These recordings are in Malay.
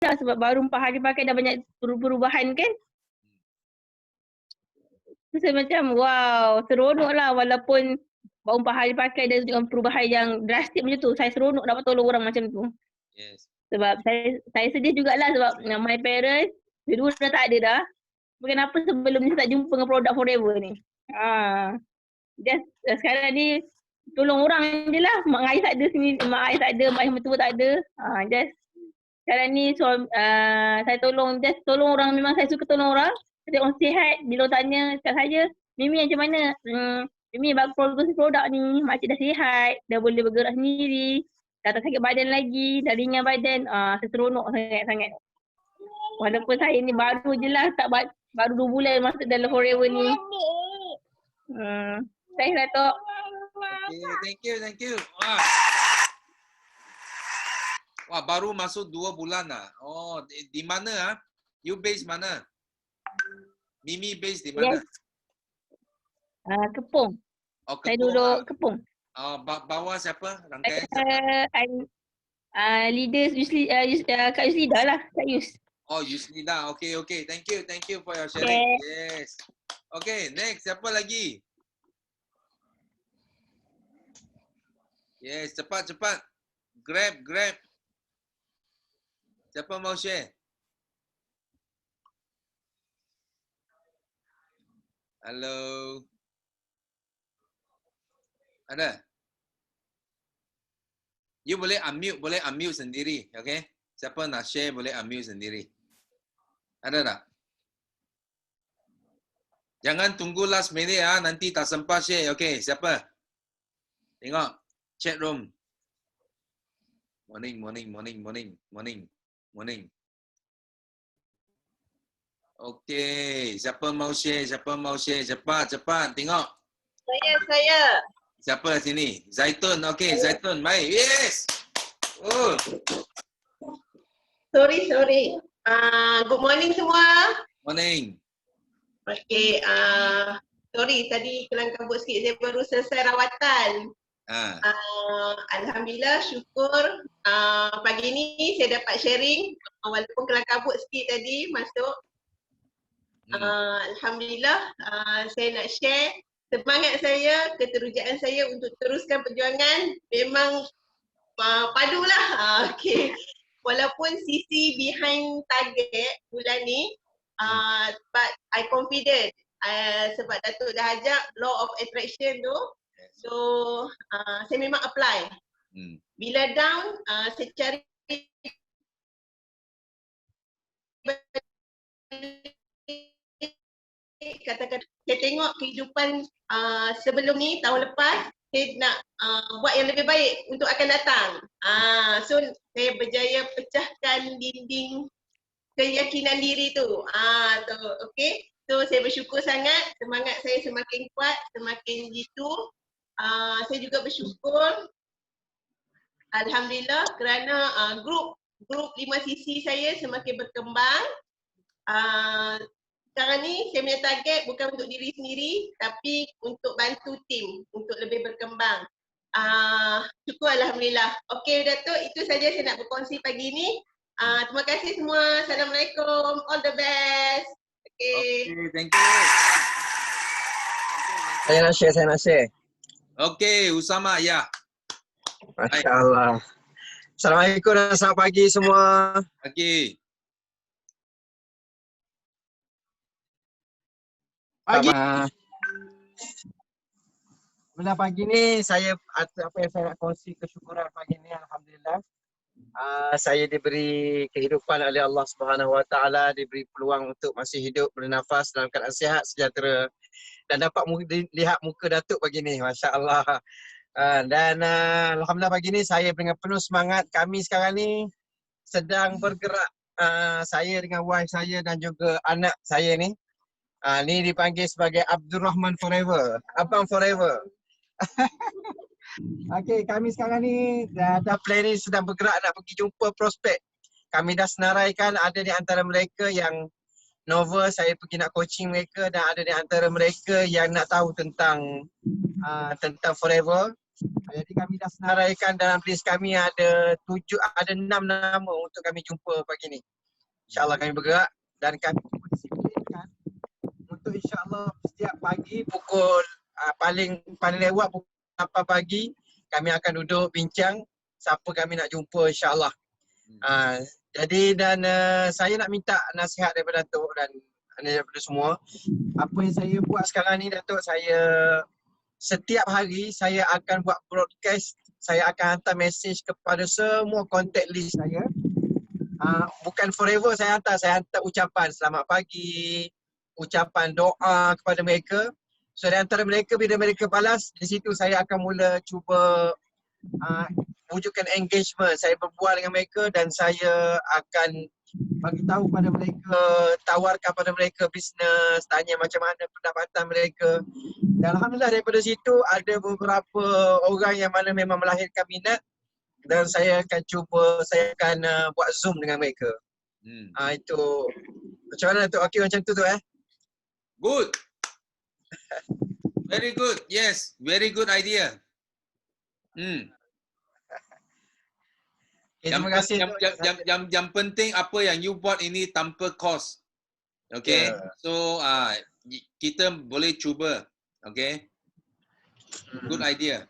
lah sebab baru 4 hari pakai dah banyak perubahan kan. So, saya macam wow, seronok lah walaupun baru 4 hari pakai dia tunjukkan perubahan yang drastik macam tu. Saya seronok dapat tolong orang macam tu. Yes. Sebab saya sedih jugalah sebab my parents dua dah tak ada dah. Kenapa sebelum ni saya tak jumpa dengan produk Forever ni. Just sekarang ni tolong orang je lah. Mak ayah tak ada sini, mak ayah tak ada, mak ayah mertua tak ada. Just sekarang ni saya tolong orang, memang saya suka tolong orang. Saya orang sihat, bila orang tanya kat saya, Mimi macam mana? Mimi bagus produksi produk ni, makcik dah sihat, dah boleh bergerak sendiri, dah tak sakit badan lagi, dah ringan badan. Saya seronok sangat-sangat. Walaupun saya ni baru je lah, baru 2 bulan masuk dalam Forever ni. Thanks Datuk. Okay, thank you. Wah, baru masuk 2 bulan lah. Oh, di mana You base mana? Mimi base di mana? Yes. Kepung. Oh, Kepung. Saya duduk Kepung. Bawah siapa? Rangkaian siapa? Leaders Kak Yuslida lah, Kak Yus. Oh, Yuslida. Okay. Thank you for your sharing. Okay. Yes. Okay, next. Siapa lagi? Yes, cepat. Grab. Siapa mau share? Halo. Ada? You boleh unmute sendiri, okay? Siapa nak share boleh unmute sendiri. Ada tak? Jangan tunggu last minute nanti tak sempat share. Okay, siapa? Tengok chat room. Morning. Okay, siapa mau share? Cepat. Tengok. Saya. Siapa sini? Zaitun. Okay, Zaitun. Baik. Yes. Oh. Sorry. Good morning semua. Morning. Okay, sorry tadi kelang kabut sikit, saya baru selesai rawatan. Alhamdulillah, syukur pagi ni saya dapat sharing walaupun kelang kabut sikit tadi masuk. Alhamdulillah, saya nak share semangat saya, keterujaan saya untuk teruskan perjuangan memang padulah. Okay. Walaupun CC behind target bulan ni, but I confident sebab Datuk dah ajak law of attraction tu. So, saya memang apply. Bila down, saya cari kata-kata, saya tengok kehidupan sebelum ni, tahun lepas, saya nak buat yang lebih baik untuk akan datang. So, saya berjaya pecahkan dinding keyakinan diri tu. Okay. So, saya bersyukur sangat, semangat saya semakin kuat, semakin gitu. Saya juga bersyukur Alhamdulillah kerana grup 5cc saya semakin berkembang. Sekarang ni saya punya target bukan untuk diri sendiri tapi untuk bantu tim untuk lebih berkembang. Syukur Alhamdulillah. Okey Datuk, itu saja saya nak berkongsi pagi ni. Terima kasih semua. Assalamualaikum. All the best. Okay, thank you. Saya nak share. Okay, Usama, ya. Masya Allah. Assalamualaikum dan selamat pagi semua. Pagi. Pada pagi ni apa yang saya nak kongsi kesyukuran pagi ni, alhamdulillah. Saya diberi kehidupan oleh Allah Subhanahu Wa Taala, diberi peluang untuk masih hidup, bernafas dalam keadaan sihat, sejahtera dan dapat lihat muka Datuk pagi ni, masya-Allah. Dan alhamdulillah pagi ni saya dengan penuh semangat. Kami sekarang ni sedang bergerak, saya dengan wife saya dan juga anak saya ni. Ni dipanggil sebagai Abdul Rahman Forever, Abang Forever. Okey, kami sekarang ni dah planning, sedang bergerak nak pergi jumpa prospek. Kami dah senaraikan, ada di antara mereka yang novel, saya pergi nak coaching mereka, dan ada di antara mereka yang nak tahu tentang Forever. Jadi kami dah senaraikan dalam list kami ada 6 nama untuk kami jumpa pagi ni. InsyaAllah kami bergerak dan kami disiplinkan untuk insyaAllah setiap pagi pukul paling lewat pukul 8 pagi kami akan duduk bincang siapa kami nak jumpa insyaAllah. Jadi dan saya nak minta nasihat daripada Datuk dan daripada semua. Apa yang saya buat sekarang ni Datuk, saya setiap hari saya akan buat broadcast, saya akan hantar mesej kepada semua contact list saya. Bukan forever saya hantar ucapan selamat pagi, ucapan doa kepada mereka. So di antara mereka, bila mereka balas, di situ saya akan mula cuba wujudkan engagement. Saya berbual dengan mereka dan saya akan bagi tahu pada mereka, tawarkan pada mereka bisnes, tanya macam mana pendapatan mereka. Dan alhamdulillah daripada situ ada beberapa orang yang mana memang melahirkan minat dan saya akan buat Zoom dengan mereka. Itu macam mana tu? Okey macam tu Good. Very good. Yes, very good idea. Terima kasih. Yang penting apa yang you buat ini tanpa cost. Okay. So kita boleh cuba. Okay. Good idea.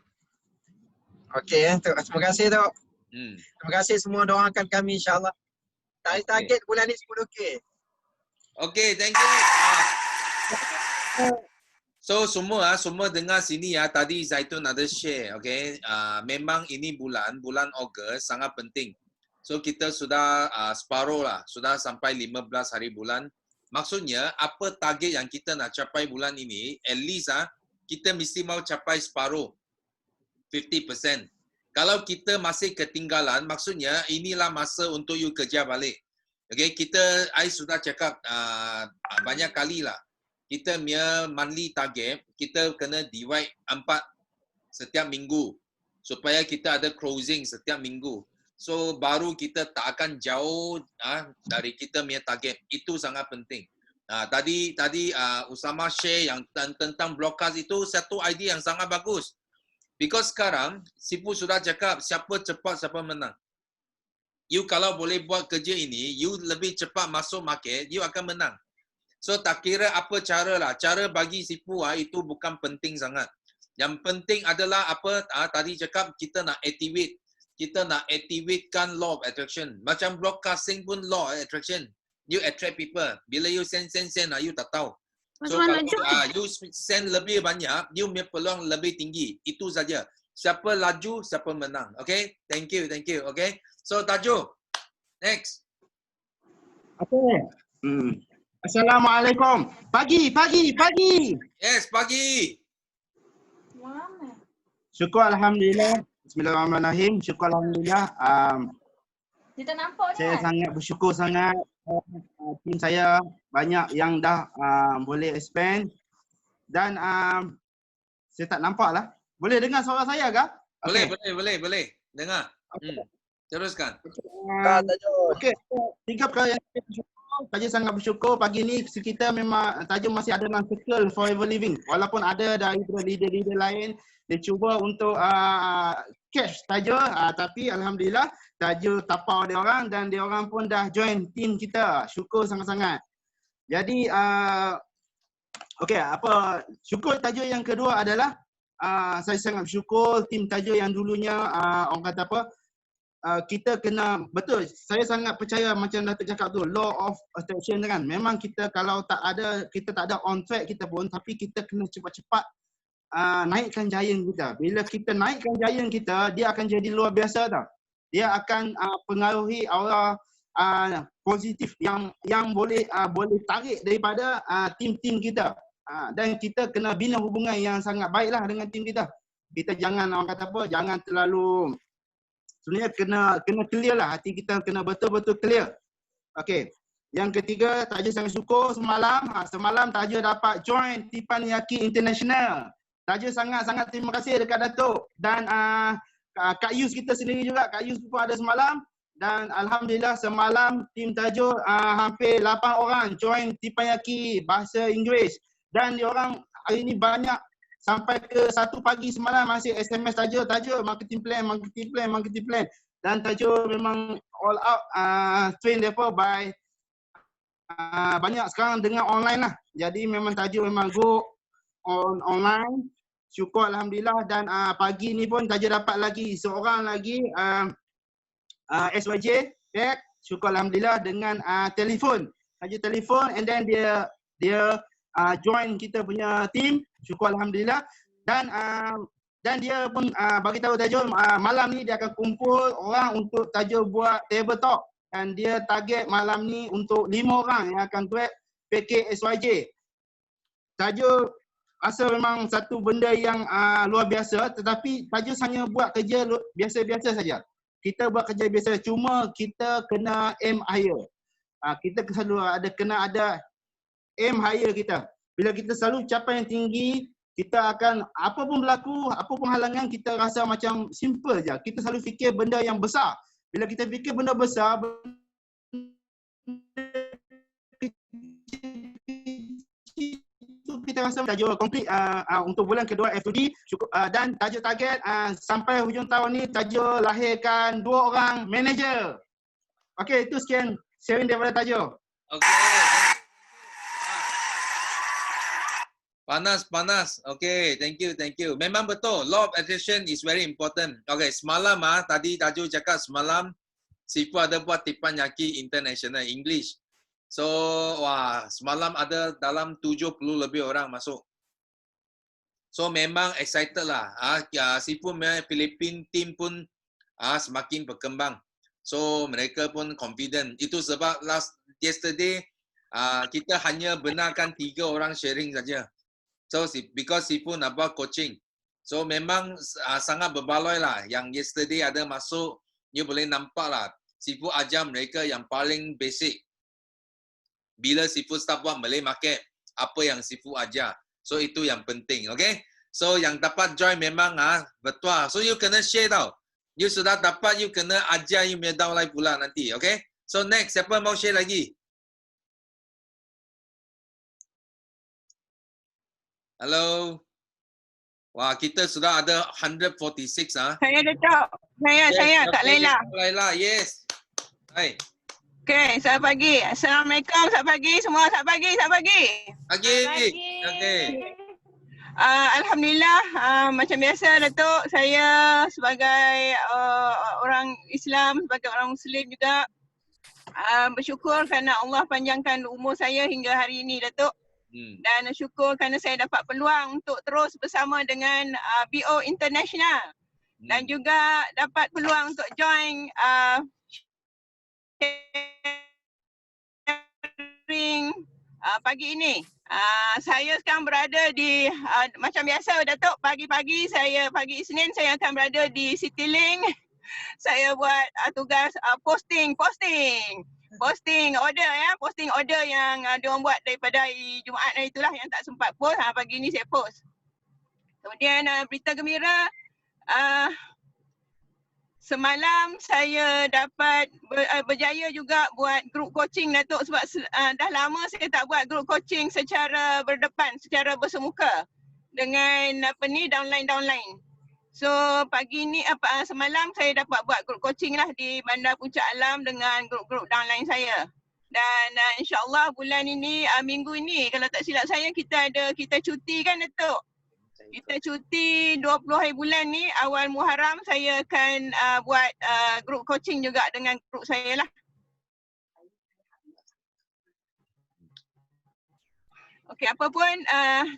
Okay. Terima kasih Tok. Terima kasih semua, doakan kami insyaAllah. Target bulan ni 10K. Okay, thank you. So semua dengar sini ya, tadi Zaitun ada share, okay. Memang ini bulan Ogos sangat penting. So kita sudah separuh lah, sudah sampai 15 hari bulan. Maksudnya apa target yang kita nak capai bulan ini, at least kita mesti mau capai separuh, 50%. Kalau kita masih ketinggalan, maksudnya inilah masa untuk you kerja balik. Okay, I sudah cakap banyak kali lah. Kita punya monthly target, kita kena divide 4 setiap minggu. Supaya kita ada closing setiap minggu. So, baru kita tak akan jauh dari kita punya target. Itu sangat penting. Tadi Usama share yang tentang broadcast itu satu idea yang sangat bagus. Because sekarang, Sifu sudah cakap siapa cepat, siapa menang. You kalau boleh buat kerja ini, you lebih cepat masuk market, you akan menang. So tak kira apa cara lah. Cara bagi Sifu itu bukan penting sangat. Yang penting adalah apa tadi cakap kita nak activate. Kita nak activatekan law of attraction. Macam broadcasting pun law of attraction. You attract people. Bila you send you tak tahu. So kalau you send lebih banyak, you punya peluang lebih tinggi. Itu saja. Siapa laju, siapa menang. Okay? Thank you. Okay? So Tajuh. Next. Okay. Assalamualaikum. Pagi. Yes, pagi. Mana? Syukur alhamdulillah. Bismillahirrahmanirrahim. Syukur alhamdulillah. Kita nampak saya sangat bersyukur sangat. Tim saya banyak yang dah boleh expand dan saya tak nampak lah. Boleh dengar suara saya ke? Boleh. Dengar. Teruskan. Okey. 3 perkara yang saya bersyukur. Tajuh sangat bersyukur pagi ni kita memang Tajuh masih ada dalam circle forever living. Walaupun ada dari leader-leader lain dia cuba untuk catch Tajuh, tapi alhamdulillah Tajuh tapau dia orang dan dia orang pun dah join team kita. Syukur sangat-sangat. Jadi syukur Tajuh yang kedua adalah saya sangat bersyukur tim Tajuh yang dulunya orang kata kita kena betul, saya sangat percaya macam Datuk cakap tu, law of attraction kan. Memang kita kalau kita tak ada on track kita pun, tapi kita kena cepat-cepat naikkan giant kita. Bila kita naikkan giant kita, dia akan jadi luar biasa tau. Dia akan pengaruhi aura positif yang boleh tarik daripada tim-tim kita. Dan kita kena bina hubungan yang sangat baiklah dengan tim kita. Kita jangan jangan terlalu sebenarnya kena clear lah, hati kita kena betul-betul clear. Okey. Yang ketiga, Tajuh sangat syukur semalam Tajuh dapat join Teppanyaki International. Tajuh sangat-sangat terima kasih dekat Datuk dan Kak Yus kita sendiri juga, Kak Yus pun ada semalam dan alhamdulillah semalam tim Tajuh hampir 8 orang join Teppanyaki bahasa Inggeris dan diorang hari ni banyak sampai ke 1 pagi semalam masih SMS tajuk marketing plan. Dan tajuk memang all out train depa by banyak sekarang dengan online lah. Jadi memang tajuk memang go online. Syukur Alhamdulillah. Dan pagi ni pun tajuk dapat lagi seorang lagi SYJ back. Syukur Alhamdulillah dengan telefon. Tajuk telefon and then dia join kita punya team. Syukur Alhamdulillah. Dan dia pun bagi tahu tajuk malam ni dia akan kumpul orang untuk tajuk buat table talk. Dan dia target malam ni untuk 5 orang yang akan grab package SYJ. Tajuk rasa memang satu benda yang luar biasa, tetapi tajuk hanya buat kerja biasa-biasa saja. Kita buat kerja biasa, cuma kita kena aim higher. Kita selalu kena ada aim higher kita. Bila kita selalu capai yang tinggi, kita akan apa pun berlaku, apa pun halangan, kita rasa macam simple je. Kita selalu fikir benda yang besar. Bila kita fikir benda besar, kita rasa tajuk komplit untuk bulan kedua F2D dan tajuk target sampai hujung tahun ni tajuk lahirkan 2 orang manager. Okey, itu sekian sharing daripada tajuk. Okay. Panas. Okay, thank you. Memang betul. Law of attraction is very important. Okay, semalam tadi tajuk cakap semalam Sifu ada buat tipan yaki international English. So, semalam ada dalam 70 lebih orang masuk. So, memang excited lah. Sifu Philippine team pun semakin berkembang. So, mereka pun confident. Itu sebab yesterday kita hanya benarkan 3 orang sharing saja. So, because Sifu nak buat coaching. So, memang sangat berbaloi lah. Yang yesterday ada masuk, you boleh nampak lah. Sifu ajar mereka yang paling basic. Bila Sifu start buat Malay market, apa yang Sifu ajar. So, itu yang penting. Okay? So, yang dapat join memang betul. So, you kena share tau. You sudah dapat, you kena ajar you punya downline pula nanti. Okay? So, next. Siapa mau share lagi? Halo. Wah, kita sudah ada 146 Saya Datuk. Saya Kak Laila. Laila, yes. Hai. Okey, selamat pagi. Assalamualaikum, selamat pagi semua. Selamat pagi. Pagi. Okey. Alhamdulillah, macam biasa Datuk, saya sebagai orang Islam, sebagai orang Muslim juga bersyukur kerana Allah panjangkan umur saya hingga hari ini Datuk. Dan syukur kerana saya dapat peluang untuk terus bersama dengan BO International dan juga dapat peluang untuk join sharing pagi ini. Saya sekarang berada di macam biasa Datuk, pagi Isnin saya akan berada di CityLink. Saya buat tugas posting order yang diorang buat daripada hari Jumaat hari itulah yang tak sempat post. Pagi ni saya post. Kemudian berita gembira, semalam saya dapat berjaya juga buat group coaching Datuk, sebab dah lama saya tak buat group coaching secara berdepan, secara bersemuka dengan downline. So pagi ni semalam saya dapat buat group coaching lah di Bandar Puncak Alam dengan grup-grup downline saya. Dan insya-Allah bulan ini, minggu ini kalau tak silap saya kita cuti kan Datuk. Kita cuti 20 hari bulan ni, awal Muharram saya akan buat group coaching juga dengan grup saya lah. Okey, apa pun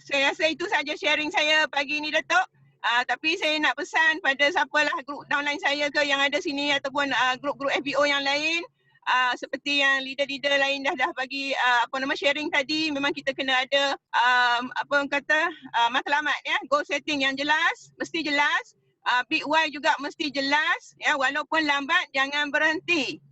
saya rasa itu saja sharing saya pagi ni Datuk. Tapi saya nak pesan pada siapalah grup downline saya ke yang ada sini ataupun grup-grup FBO yang lain, seperti yang leader-leader lain dah bagi sharing tadi, memang kita kena ada matlamat ya, goal setting yang jelas, mesti jelas, big why juga mesti jelas ya, walaupun lambat jangan berhenti.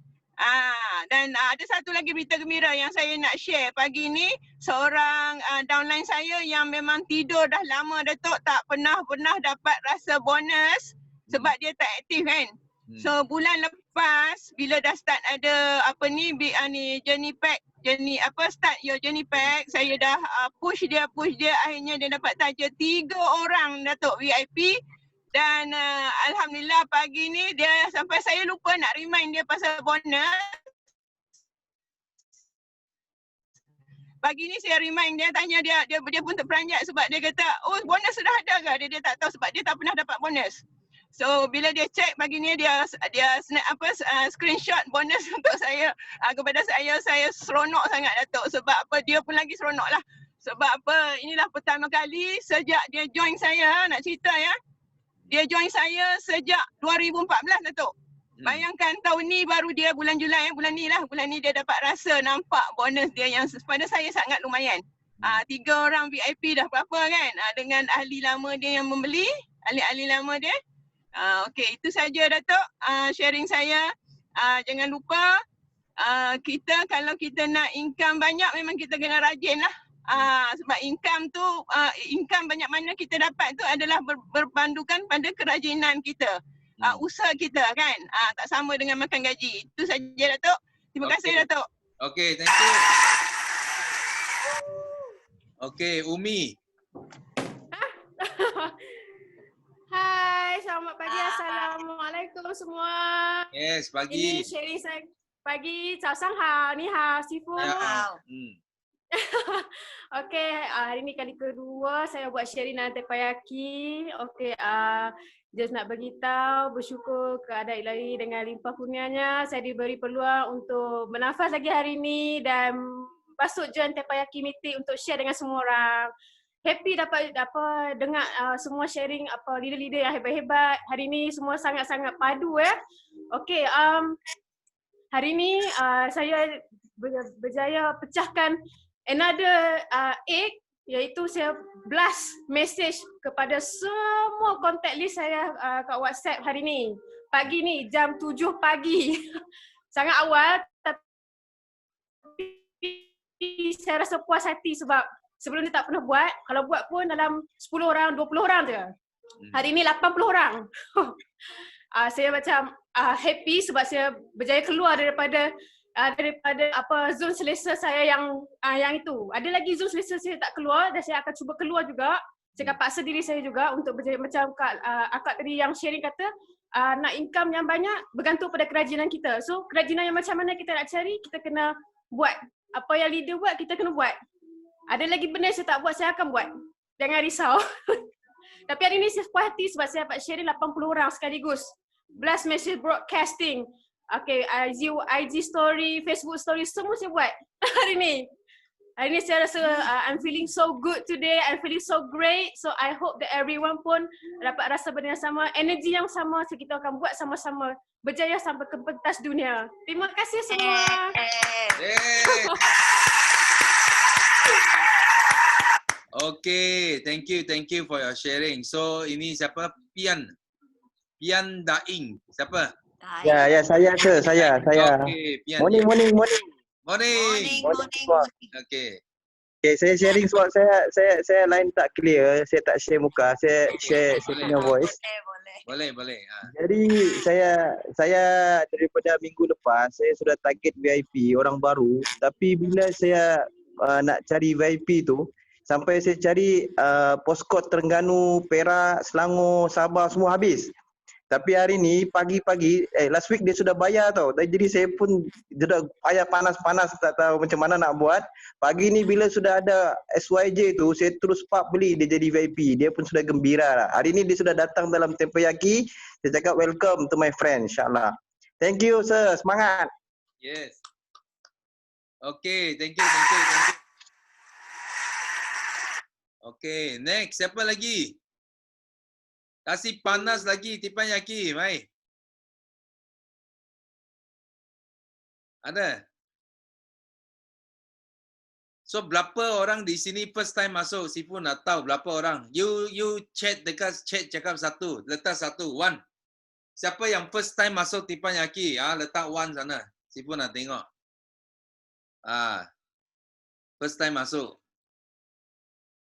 Dan ada satu lagi berita gembira yang saya nak share pagi ni. Seorang downline saya yang memang tidur dah lama Datuk, tak pernah dapat rasa bonus sebab dia tak aktif kan. So bulan lepas fast bila dah start ada apa ni journey pack, start your journey pack, saya dah push dia akhirnya dia dapat taja 3 orang Datuk VIP. Dan alhamdulillah pagi ni dia sampai saya lupa nak remind dia pasal bonus. Pagi ni saya remind dia, tanya dia pun terperanjat sebab dia kata, oh bonus sudah ada ke? Dia tak tahu sebab dia tak pernah dapat bonus. So bila dia check pagi ni dia snap screenshot bonus untuk saya, kepada saya seronok sangat Datuk, sebab apa dia pun lagi seronok lah. Sebab apa, inilah pertama kali sejak dia join saya, nak cerita ya. Dia join saya sejak 2014 Datuk. Bayangkan tahun ni baru dia bulan Julai, bulan ni dia dapat rasa nampak bonus dia yang pada saya sangat lumayan. 3 orang VIP dah berapa kan, dengan ahli lama dia yang membeli, ahli lama dia. Okey, itu saja Datuk sharing saya. Jangan lupa kita kalau kita nak income banyak memang kita kena rajin lah. Sebab income tu, income banyak mana kita dapat tu adalah berpandukan pada kerajinan kita. Usaha kita kan, tak sama dengan makan gaji. Itu saja Datuk. Terima kasih Datuk. Okay, thank you. Okay, Umi. Hai, selamat pagi. Assalamualaikum semua. Yes, pagi. Ini sharing saya pagi. Ciao sang hao, ni hao, sifu. Okey, hari ni kali kedua saya buat sharing dengan Teppanyaki. Okey, just nak beritahu bersyukur kepada Ilahi dengan limpah kurnianya saya diberi peluang untuk bernafas lagi hari ini dan masuk join Teppanyaki meeting untuk share dengan semua orang. Happy dapat dengar semua sharing leader-leader yang hebat-hebat. Hari ni semua sangat-sangat padu ya. Okey, hari ni saya berjaya pecahkan another 8, iaitu saya blast message kepada semua contact list saya kat WhatsApp hari ni. Pagi ni jam 7 pagi. Sangat awal tapi saya rasa puas hati sebab sebelum ni tak pernah buat. Kalau buat pun dalam 10 orang, 20 orang je. Hari ni 80 orang. Saya macam happy sebab saya berjaya keluar daripada zone selesa saya yang itu. Ada lagi zone selesa saya tak keluar dan saya akan cuba keluar juga. Saya akan paksa diri saya juga untuk berjaya macam akak tadi yang sharing kata, nak income yang banyak bergantung pada kerajinan kita. So kerajinan yang macam mana kita nak cari, kita kena buat. Apa yang leader buat, kita kena buat. Ada lagi benda saya tak buat, saya akan buat. Jangan risau. Tapi hari ni saya puas hati sebab saya dapat sharing 80 orang sekaligus. Blast message broadcasting. Okay, IG story, Facebook story, semua saya buat hari ni. Hari ni saya rasa I'm feeling so good today. I'm feeling so great. So I hope that everyone pun dapat rasa benda yang sama, energi yang sama. So kita akan buat sama-sama berjaya sampai ke pentas dunia. Terima kasih semua. Okay, thank you for your sharing. So ini siapa? Pian Daing. Siapa? Ya, saya. Okay, Pian. Morning. Okay. Okay, saya sharing sebab saya line tak clear, saya tak share muka, saya share punya voice. Boleh. Jadi saya daripada minggu lepas saya sudah target VIP orang baru, tapi bila saya nak cari VIP tu sampai saya cari postcode Terengganu, Perak, Selangor, Sabah semua habis. Tapi hari ni pagi-pagi, last week dia sudah bayar tau. Jadi saya pun sudah payah panas-panas tak tahu macam mana nak buat. Pagi ni bila sudah ada SYJ tu, saya terus beli dia jadi VIP. Dia pun sudah gembira lah. Hari ni dia sudah datang dalam Teppanyaki. Saya cakap welcome to my friend, insyaAllah. Thank you sir, semangat. Yes. Okay, thank you. Okay, next. Siapa lagi? Kasih panas lagi Teppanyaki, mai. Ada? So berapa orang di sini first time masuk? Sifu nak tahu berapa orang. You chat dekat chat cakap satu, letak satu, one. Siapa yang first time masuk Teppanyaki? Letak one sana. Sifu nak tengok. First time masuk.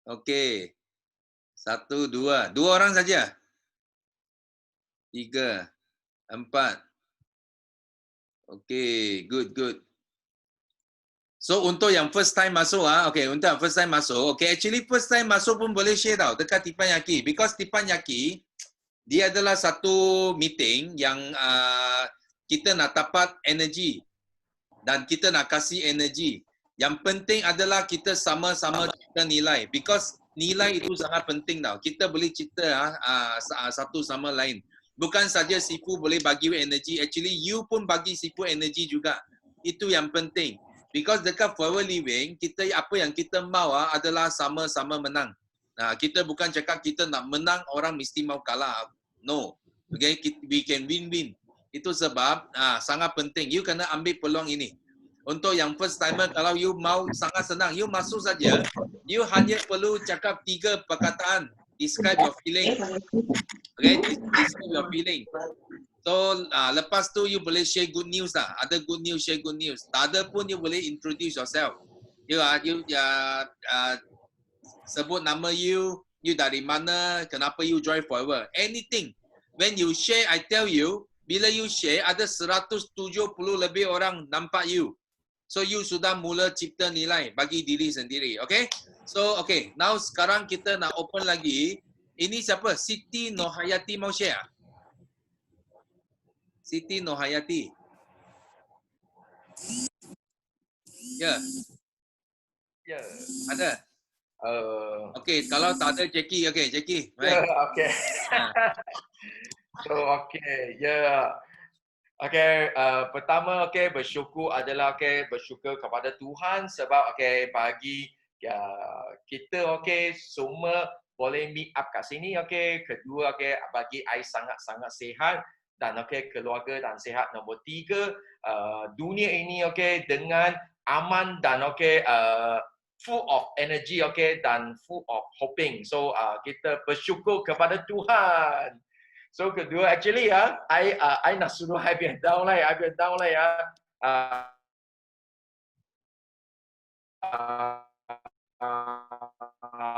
Okay. 1, 2. 2 orang saja. 3, 4, Okay, good. So untuk yang first time masuk okay, untuk yang first time masuk, okay, actually first time masuk pun boleh share tau dekat Teppanyaki, because Teppanyaki dia adalah satu meeting yang kita nak dapat energi dan kita nak kasih energi. Yang penting adalah kita sama-sama cipta nilai, because nilai itu sangat penting tau. Kita boleh cipta satu sama lain. Bukan saja Sifu boleh bagi energi, actually you pun bagi Sifu energi juga. Itu yang penting. Because dekat Forever Living, kita apa yang kita mahu adalah sama-sama menang. Nah, kita bukan cakap kita nak menang, orang mesti mau kalah. No. Okay, we can win-win. Itu sebab sangat penting. You kena ambil peluang ini. Untuk yang first timer, kalau you mau sangat senang, you masuk saja. You hanya perlu cakap 3 perkataan. Describe your feeling. Okay, describe your feeling. So lepas tu you boleh share good news lah. Ada good news, share good news. Tak ada pun you boleh introduce yourself. You sebut nama you dari mana, kenapa you join Forever. Anything. When you share, I tell you, bila you share, ada 170 lebih orang nampak you. So you sudah mula cipta nilai bagi diri sendiri. Okay? So okay, now sekarang kita nak open lagi. Ini siapa? Siti Nohayati mau share? Siti Nohayati. Ya. Ya. Ada? Okey, kalau tak ada Jackie, okey, Jackie. Ya, okey. So, okey. Ya. Okey, pertama okey bersyukur adalah okey bersyukur kepada Tuhan sebab okey bagi kita okey semua boleh meet up kat sini okey. Kedua okey bagi I sangat-sangat sihat. Dan okey keluarga dan sihat. Nombor 3, dunia ini okey dengan aman dan okey full of energy okey dan full of hoping. So kita bersyukur kepada Tuhan. So kedua actually I nak suruh I biar downline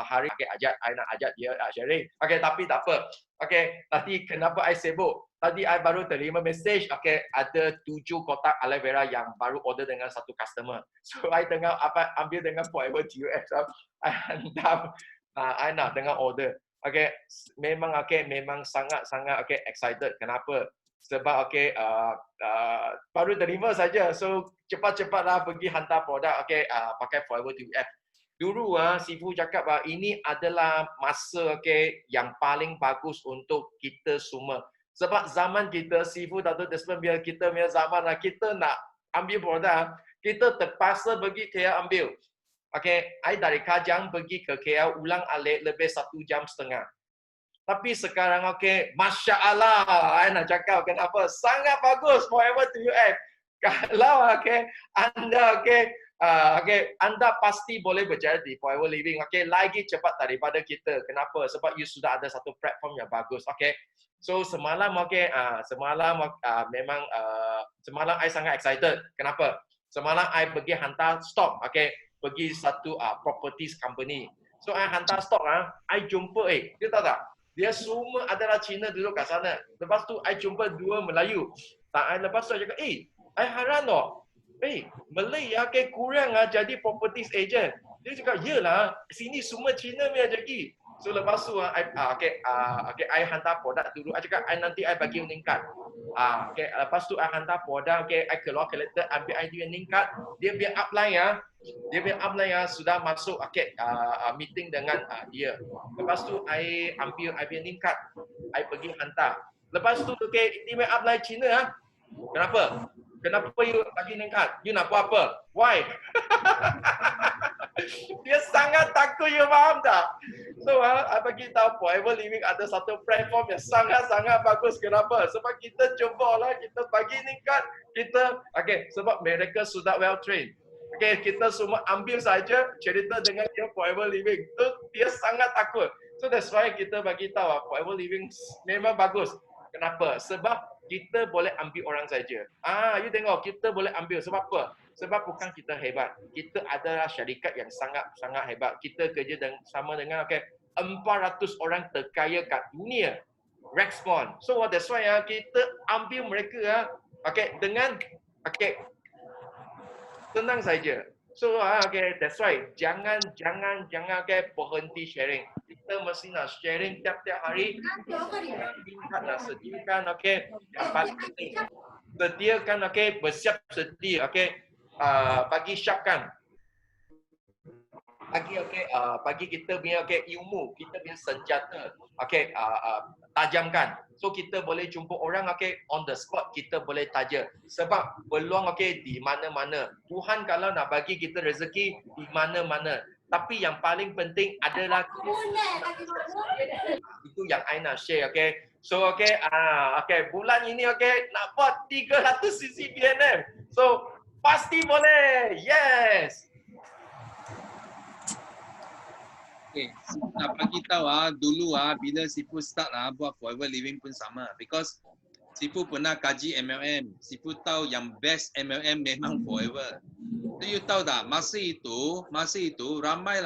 hari okay, I nak ajak dia sharing. Okay, tapi tak apa. Okay, tadi kenapa I sibuk? Tadi I baru terima message, okay, ada 7 kotak aloe vera yang baru order dengan satu customer. So I tengah ambil dengan Forever TUF. I hantar, I nak dengan order. Okay, memang sangat-sangat okay excited. Kenapa? Sebab okay baru terima saja. So cepat-cepatlah pergi hantar produk okay pakai Forever TUF. Dulu Sifu cakap ini adalah masa okay yang paling bagus untuk kita semua. Sebab zaman kita Sifu Dato' Desmond biar kita punya zaman kita nak ambil produk, kita terpaksa pergi KL ambil. Okay, I dari Kajang pergi ke KL ulang-alik lebih 1 jam setengah. Tapi sekarang okay, Masya Allah, I nak cakap kenapa? Sangat bagus Forever TUF. Kalau okay, anda anda pasti boleh berjaya di Forever Living. Okay, lagi cepat daripada kita. Kenapa? Sebab you sudah ada satu platform yang bagus. Okay. So semalam memang semalam I sangat excited. Kenapa? Semalam I pergi hantar stok, okay, pergi satu properties company. So I hantar stok I jumpa dia tahu tak? Dia semua adalah Cina duduk kat sana. Lepas tu I jumpa 2 Melayu. Lepas tu I cakap, I heran tau. Malay okay, kurang jadi properties agent. Dia cakap, yelah, sini semua Cina punya jadi. So lepas tu I hantar produk dulu. I cakap nanti I bagi meningkat. Lepas tu I hantar produk, I keluar collector, ambil I dia meningkat. Dia biar upline sudah masuk meeting dengan dia. Lepas tu I ambil I biar meningkat. I pergi hantar. Lepas tu dia punya upline Cina kenapa? Kenapa you bagi meningkat? You nak buat apa? Why? Dia sangat takut, you faham tak? So, I bagi tahu Forever Living ada satu platform yang sangat-sangat bagus. Kenapa? Sebab kita cubalah, kita bagi meningkat. Sebab mereka sudah well trained. Okay, kita semua ambil saja cerita dengan dia Forever Living. So, dia sangat takut. So, that's why kita bagi tahu Forever Living memang bagus. Kenapa? Sebab kita boleh ambil orang saja. You tengok, kita boleh ambil. Sebab apa? Sebab bukan kita hebat. Kita adalah syarikat yang sangat-sangat hebat. Kita kerja sama dengan 400 orang terkaya kat dunia. Rexpon. So that's why kita ambil mereka dengan Okay. Tenang saja. So, okay, that's right. Jangan okay, berhenti sharing. Kita mesti nak sharing tiap-tiap hari. Kita nak sediakan, okay, yang paling penting. Sediakan, okay, bersiap sedia, okay. Bagi siapkan. Bagi kita punya ilmu, kita punya senjata, tajamkan. So kita boleh jumpa orang on the spot, kita boleh taja. Sebab peluang di mana-mana. Tuhan kalau nak bagi kita rezeki di mana-mana. Tapi yang paling penting adalah itu yang I nak share, So bulan ini nak buat 300 cc BNM. So pasti boleh. Yes. Okay, nak bagi tahu dulu bila Sifu start buat Forever Living pun sama. Because Sifu pernah kaji MLM. Sifu tahu yang best MLM memang Forever. So you tahu tak, masa itu ramai.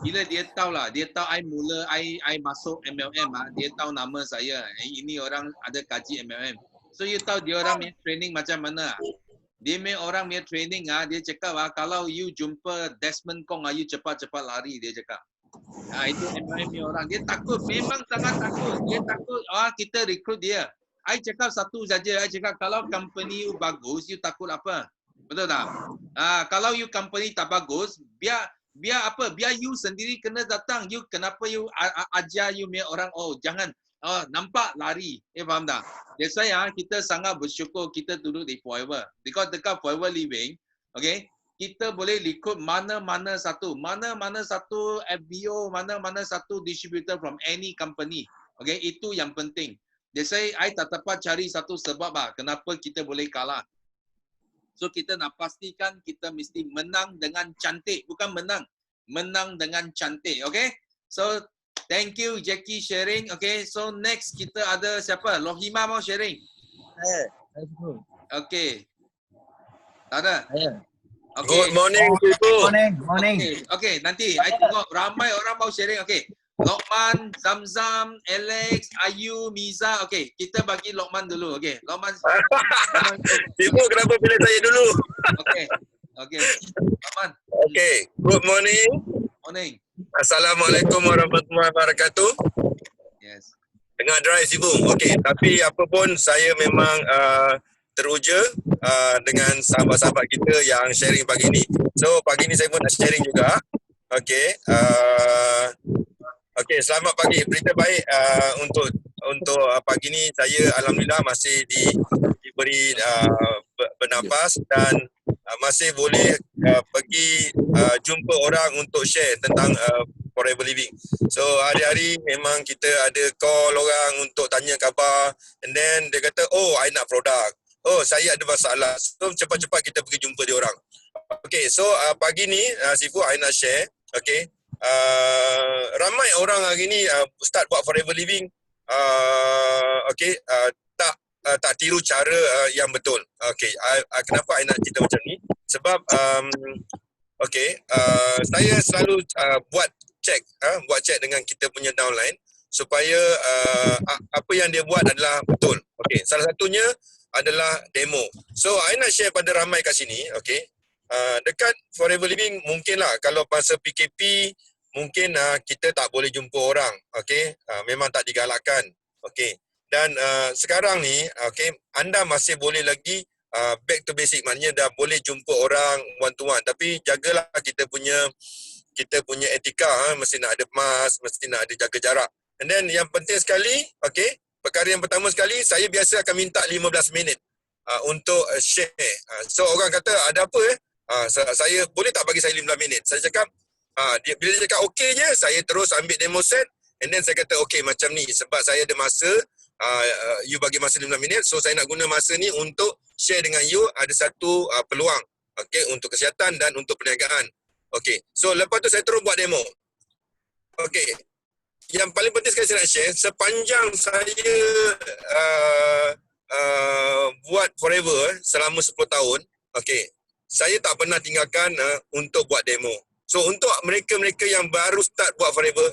Bila dia tahu I masuk MLM dia tahu nama saya. Ini orang ada kaji MLM. So you tahu dia orang training macam mana? Dia orang punya training dia cakap kalau you jumpa Desmond Kong you cepat-cepat lari, dia cakap. Itu MLM orang. Dia takut, memang sangat takut. Dia takut kita recruit dia. I cakap satu saja, I cakap kalau company you bagus, you takut apa? Betul tak? Kalau you company tak bagus, biar you sendiri kena datang. You kenapa you ajar you punya orang jangan nampak lari. Faham tak? That's why kita sangat bersyukur kita duduk di Forever. Because dekat Forever Living, kita boleh recruit mana-mana satu FBO, mana-mana satu distributor from any company. Itu yang penting. That's why I tak dapat cari satu sebab kenapa kita boleh kalah. So kita nak pastikan kita mesti menang dengan cantik, bukan menang dengan cantik. So thank you Jackie sharing. So next kita ada siapa? Lohima mau sharing? Okay. Tak ada? Good morning, Sifu. Morning. Okay, nanti I tengok ramai orang mau sharing. Lokman, Zamzam, Alex, Ayu, Miza. Kita bagi Lokman dulu. Lokman. Sifu kenapa pilih saya dulu? Lokman. Good morning. Morning. Assalamualaikum warahmatullahi wabarakatuh. Yes. Tengah drive Sifu. Tapi apa pun saya memang teruja dengan sahabat-sahabat kita yang sharing pagi ni. So pagi ni saya pun nak sharing juga. Selamat pagi. Berita baik untuk pagi ni saya alhamdulillah masih diberi bernafas dan masih boleh pergi jumpa orang untuk share tentang Forever Living. So hari-hari memang kita ada call orang untuk tanya khabar, and then dia kata, I nak produk. Saya ada masalah. So cepat-cepat kita pergi jumpa dia orang. So pagi ni Sifu I nak share. Ramai orang hari ni start buat Forever Living. Tak tiru cara yang betul. Kenapa I nak cerita macam ni? Sebab saya selalu buat check dengan kita punya downline supaya apa yang dia buat adalah betul. Salah satunya adalah demo. So I nak share pada ramai kat sini. Dekat Forever Living mungkinlah kalau masa PKP mungkin kita tak boleh jumpa orang. Memang tak digalakkan. Dan sekarang ni anda masih boleh lagi back to basic, maknanya dah boleh jumpa orang one to one, tapi jagalah kita punya etika, mesti nak ada mask, mesti nak ada jaga jarak. And then yang penting sekali, perkara yang pertama sekali, saya biasa akan minta 15 minit untuk share. So orang kata ada apa saya boleh tak bagi saya 15 minit? Saya cakap bila dia cakap okey je, saya terus ambil demo set, and then saya kata okey macam ni sebab saya ada masa. You bagi masa 15 minit, so saya nak guna masa ni untuk share dengan you ada satu peluang untuk kesihatan dan untuk perniagaan. So lepas tu saya terus buat demo. Yang paling penting sekali saya nak share, sepanjang saya buat Forever selama 10 tahun, saya tak pernah tinggalkan untuk buat demo. So untuk mereka-mereka yang baru start buat Forever,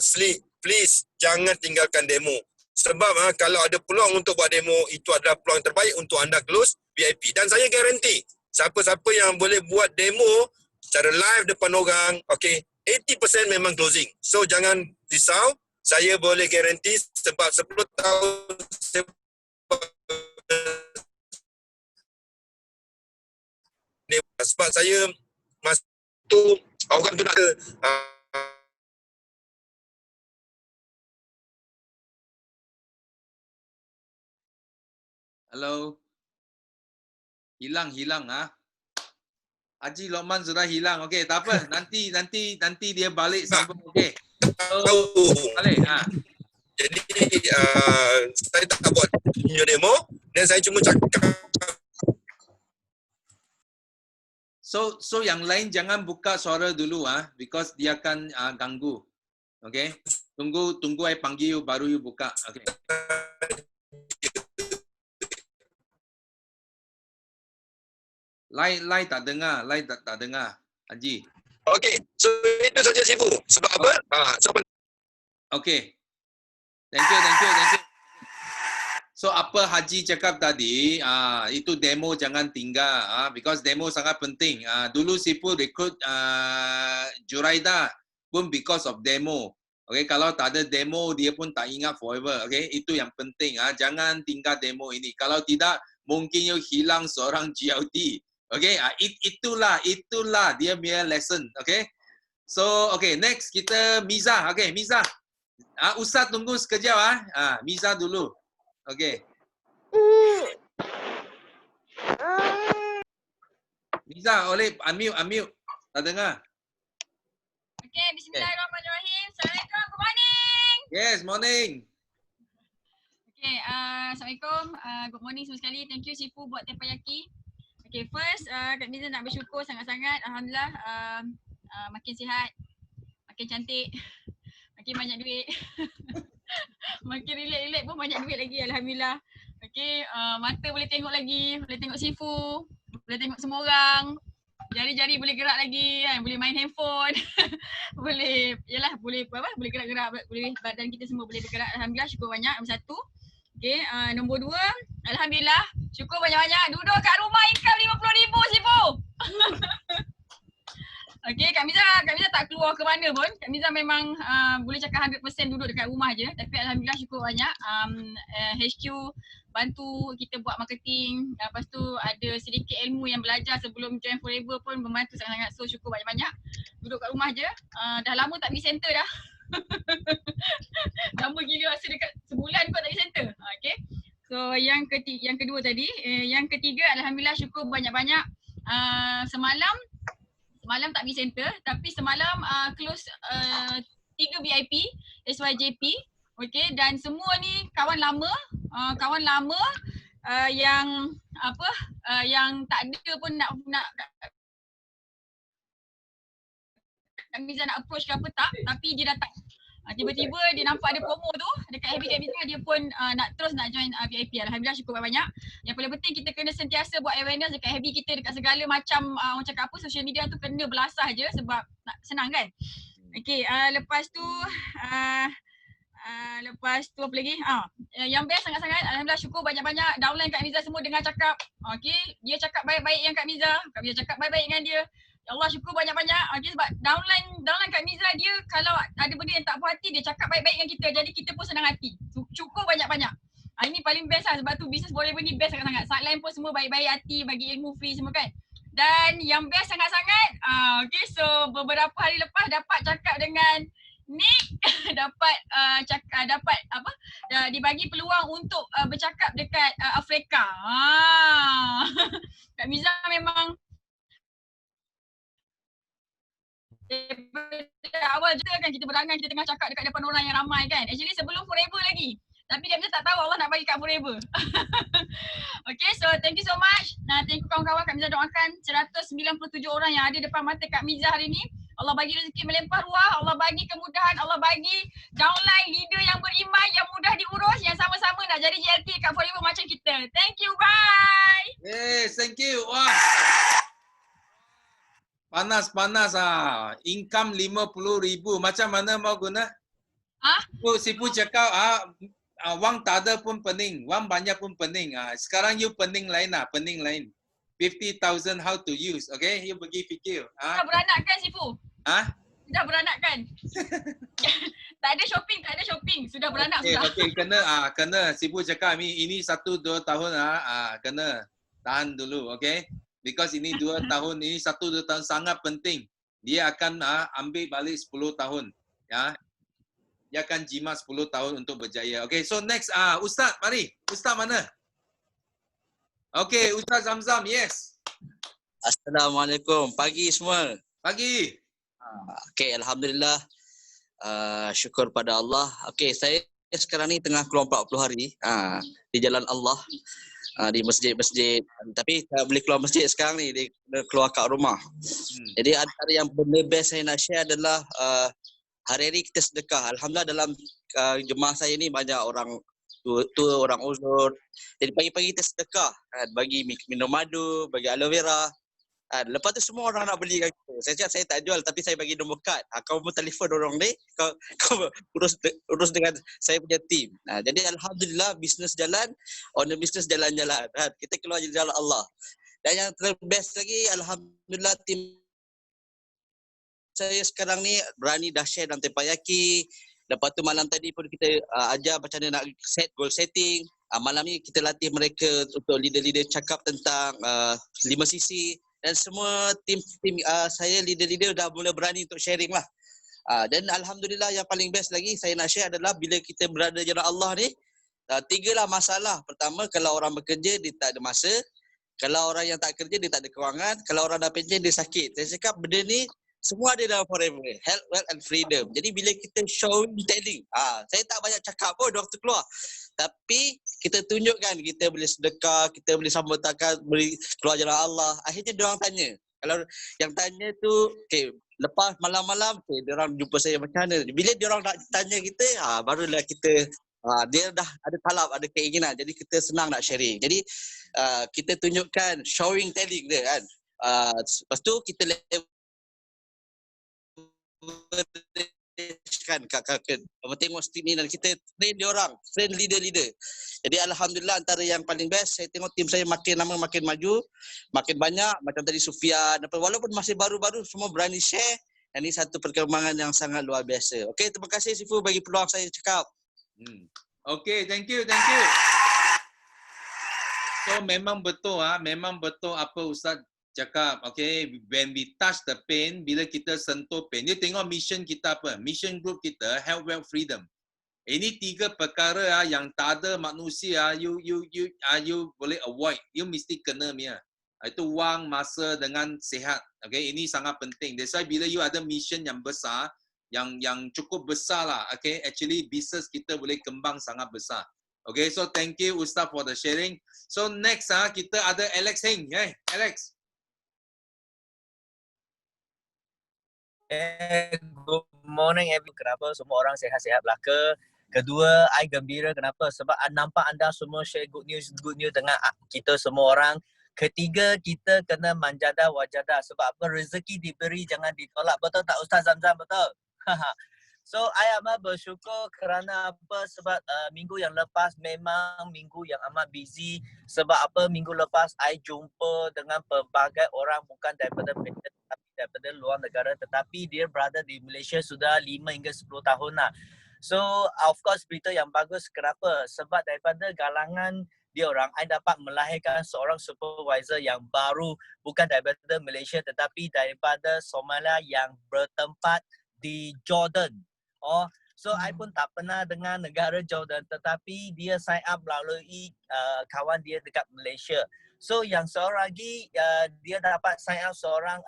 please jangan tinggalkan demo. Sebab kalau ada peluang untuk buat demo, itu adalah peluang terbaik untuk anda close VIP. Dan saya garanti siapa-siapa yang boleh buat demo secara live depan orang, okay, 80% memang closing. So jangan risau, saya boleh garanti sebab 10 tahun saya sebab saya masa tu orang tu nak ada Hello. Hilang ah. Haji Lokman sudah hilang. Okey, tak apa. Nanti dia balik sambung. Okey. So, balik. Jadi saya tak buat video demo dan saya cuma cakap. So yang lain jangan buka suara dulu because dia akan ganggu. Okey. Tunggu I panggil you baru you buka. Okey. Lai tak dengar, tak dengar. Haji. Okey, so itu saja Sifu. Sebab apa? Okey. Thank you. So apa Haji cakap tadi, itu demo jangan tinggal because demo sangat penting. Dulu Sifu rekrut Juraida pun because of demo. Okay, kalau tak ada demo dia pun tak ingat forever. Okay, itu yang penting. Jangan tinggal demo ini. Kalau tidak mungkin you hilang seorang GLT. Okay, itulah dia punya lesson. Okay, so okay next kita Miza. Okay, Miza. Ustaz tunggu sekejap Miza dulu. Okay. Miza, boleh unmute. Tak dengar. Okay, bismillahirrahmanirrahim. Assalamualaikum, good morning. Yes, morning. Okay, Assalamualaikum. Good morning semua sekali. Thank you Sifu buat teppanyaki. Okay, first Kak Miza nak bersyukur sangat-sangat. Alhamdulillah makin sihat, makin cantik, makin banyak duit. Makin relax pun banyak duit lagi, Alhamdulillah. Okay, mata boleh tengok lagi, boleh tengok Sifu, boleh tengok semua orang. Jari-jari boleh gerak lagi kan, boleh main handphone. boleh gerak-gerak, boleh badan kita semua boleh bergerak. Alhamdulillah, syukur banyak. Nombor satu. Okay, nombor dua, Alhamdulillah, syukur banyak-banyak. Duduk kat rumah income RM50,000 Sifu. Okay, Kak Miza tak keluar ke mana pun. Kak Miza memang boleh cakap 100% duduk dekat rumah je. Tapi Alhamdulillah syukur banyak. HQ bantu kita buat marketing. Lepas tu ada sedikit ilmu yang belajar sebelum join Forever pun membantu sangat-sangat. So syukur banyak-banyak. Duduk kat rumah je. Dah lama tak pergi center dah. Lama gila rasa dekat sebulan kot tak pergi center. Okay. So yang kedua tadi. Yang ketiga Alhamdulillah syukur banyak-banyak. Semalam tak pergi center tapi semalam close 3 VIP SYJP. Okay, dan semua ni kawan lama yang yang tak ada pun nak Miza nak approach ke apa tak, tapi dia datang. Tiba-tiba dia nampak ada promo tu dekat FB Kak Miza, dia pun nak join VIP. Alhamdulillah syukur banyak. Yang paling penting kita kena sentiasa buat awareness dekat FB kita, dekat segala macam orang cakap apa, social media tu kena belasah je sebab senang kan. Okay, lepas tu apa lagi? Yang best sangat-sangat, Alhamdulillah syukur banyak-banyak downline Kak Miza semua dengar cakap. Okay, dia cakap baik-baik yang Kak Miza cakap baik-baik dengan dia. Ya Allah syukur banyak-banyak. Okay, sebab downline Kak Miza dia kalau ada benda yang tak puas hati dia cakap baik-baik dengan kita. Jadi kita pun senang hati. Syukur banyak-banyak. Ini paling best lah sebab tu bisnes Forever ni best sangat-sangat. Sideline pun semua baik-baik hati, bagi ilmu free semua kan. Dan yang best sangat-sangat, okay, so beberapa hari lepas dapat cakap dengan Nick, dapat dibagi peluang untuk bercakap dekat Afrika. Kak Miza memang daripada awal je kan kita berangan, kita tengah cakap dekat depan orang yang ramai kan. Actually sebelum Forever lagi. Tapi dia tak tahu Allah nak bagi kat Forever. Okay, so thank you so much. Thank you kawan-kawan. Kak Miza doakan 197 orang yang ada depan mata Kak Miza hari ni. Allah bagi rezeki melimpah ruah, Allah bagi kemudahan, Allah bagi downline leader yang beriman, yang mudah diurus, yang sama-sama nak jadi JLT kat Forever macam kita. Thank you, bye. Yes, thank you. Wah. Panas income 50,000. Macam mana mau guna? Sipu cakap wang tak ada pun pening, wang banyak pun pening. Sekarang you pening lain lah, pening lain. 50,000 how to use, okay? You pergi fikir. Dah beranak kan Sifu? Dah beranak kan? Tak ada shopping. Sudah beranak sudah. Okay, kena. Sifu cakap ini 1-2 tahun kena tahan dulu, okay? Because ini 2 tahun, ini 1-2 tahun sangat penting. Dia akan ambil balik 10 tahun, ya. Dia akan jimat 10 tahun untuk berjaya. Okay, so next, Ustaz, mari. Ustaz mana? Okay, Ustaz Zamzam, yes. Assalamualaikum. Pagi semua. Pagi. Okay, Alhamdulillah. Syukur pada Allah. Okay, saya sekarang ni tengah keluar 40 hari di jalan Allah, di masjid-masjid. Tapi tak boleh keluar masjid sekarang ni, dia keluar kat rumah. Jadi antara yang benda best saya nak share adalah hari-hari kita sedekah. Alhamdulillah dalam jemaah saya ni banyak orang tua, orang uzur. Jadi pagi-pagi kita sedekah, bagi minum madu, bagi aloe vera. Lepas tu semua orang nak beli kat kita. Saya cakap saya tak jual tapi saya bagi nombor kad. Kau pun telefon orang ni, kau urus dengan saya punya team. Jadi Alhamdulillah bisnes jalan, on the business jalan-jalan. Kita keluar jalan Allah. Dan yang terbest lagi, Alhamdulillah tim saya sekarang ni berani dah share dalam Teppanyaki. Lepas tu malam tadi pun kita ajar macam mana nak set goal setting. Malam ni kita latih mereka untuk leader-leader cakap tentang 5 sisi. Dan semua tim saya leader-leader dah mula berani untuk sharing lah. Dan Alhamdulillah yang paling best lagi saya nak share adalah bila kita berada jalan Allah ni, 3 lah masalah. Pertama, kalau orang bekerja dia tak ada masa. Kalau orang yang tak kerja dia tak ada kewangan. Kalau orang dah pension dia sakit. Saya cakap benda ni semua ada dalam forever. Health, wealth and freedom. Jadi bila kita showing telling, saya tak banyak cakap pun waktu keluar. Tapi kita tunjukkan kita boleh sedekah, kita boleh sambut takkan, boleh keluar jalan Allah. Akhirnya diorang tanya. Kalau yang tanya tu, okay, lepas malam-malam, okay, diorang jumpa saya macam mana. Bila diorang nak tanya kita, barulah kita, dia dah ada talab, ada keinginan. Jadi kita senang nak sharing. Jadi kita tunjukkan showing telling dia kan. Lepas tu kita kan tengok stream ni dan kita train dia orang, train leader-leader. Jadi Alhamdulillah antara yang paling best saya tengok tim saya makin lama makin maju, makin banyak macam tadi Sufian, walaupun masih baru-baru semua berani share dan ini satu perkembangan yang sangat luar biasa. Okey, terima kasih Sifu bagi peluang saya cakap. Okey, thank you. So memang betul apa Ustaz cakap, okay, when we touch the pain, bila kita sentuh pain, dia tengok mission kita apa? Mission group kita, health, wealth, freedom. Ini 3 perkara yang tak ada manusia you boleh avoid. You mesti kena punya. Itu wang, masa dengan sihat. Okay, ini sangat penting. That's why bila you ada mission yang besar, yang cukup besar lah, okay, actually business kita boleh kembang sangat besar. Okay, so thank you Ustaz for the sharing. So next kita ada Alex Heng. Hey, Alex. Good morning everyone. Kenapa semua orang sehat-sehat belaka? Kedua, I gembira. Kenapa? Sebab nampak anda semua share good news dengan kita semua orang. Ketiga, kita kena manjada wajada. Sebab apa? Rezeki diberi jangan ditolak. Betul tak Ustaz Zamzam? Betul? So, I amat bersyukur kerana apa? Sebab minggu yang lepas memang minggu yang amat busy. Sebab apa? Minggu lepas I jumpa dengan pelbagai orang bukan daripada Malaysia tapi daripada luar negara. Tetapi dia berada di Malaysia sudah 5 hingga 10 tahun lah. So, of course berita yang bagus. Kenapa? Sebab daripada galangan dia orang, I dapat melahirkan seorang supervisor yang baru bukan daripada Malaysia tetapi daripada Somalia yang bertempat di Jordan. So I pun tak pernah dengar negara Jordan tetapi dia sign up melalui kawan dia dekat Malaysia. So yang seorang lagi dia dapat sign up seorang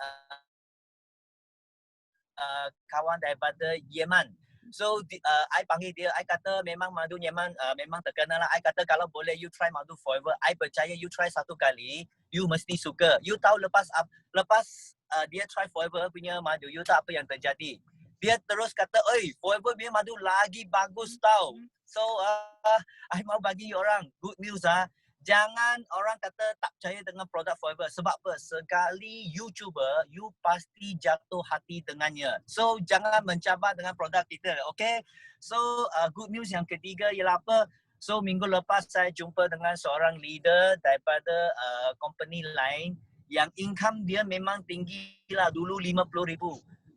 kawan daripada Yemen. So I panggil dia, I kata memang madu Yemen memang terkenal lah. I kata kalau boleh you try madu forever. I percaya you try satu kali, you mesti suka. You tahu lepas dia try forever punya madu, you tahu apa yang terjadi. Dia terus kata, oi, forever punya madu lagi bagus tau. So, I mau bagi orang good news . jangan orang kata tak percaya dengan produk Forever. Sebab apa? Sekali you cuba, you pasti jatuh hati dengannya. So jangan mencabar dengan produk kita, okay? So good news yang ketiga ialah apa? So minggu lepas saya jumpa dengan seorang leader daripada company lain yang income dia memang tinggi lah, dulu 50,000.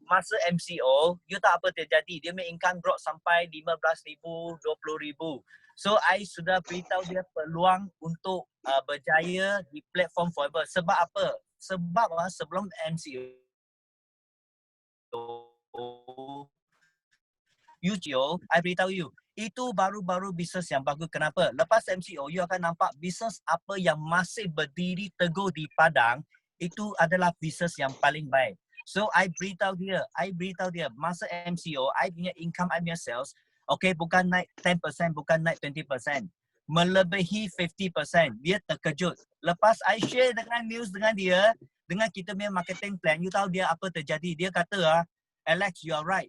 Masa MCO, you tak apa terjadi. Dia punya income drop sampai 15,000, 20,000. So I sudah beritahu dia peluang untuk berjaya di platform Forever. Sebab apa? Sebab sebelum MCO, I beritahu you, itu baru-baru bisnes yang bagus. Kenapa? Lepas MCO, you akan nampak bisnes apa yang masih berdiri teguh di padang, itu adalah bisnes yang paling baik. So I beritahu dia, masa MCO, I punya income, I punya sales, okay, bukan naik 10%, bukan naik 20%. Melebihi 50%. Dia terkejut. Lepas I share dengan news dengan dia, dengan kita punya marketing plan, you tahu dia apa terjadi? Dia kata, Alex, you are right.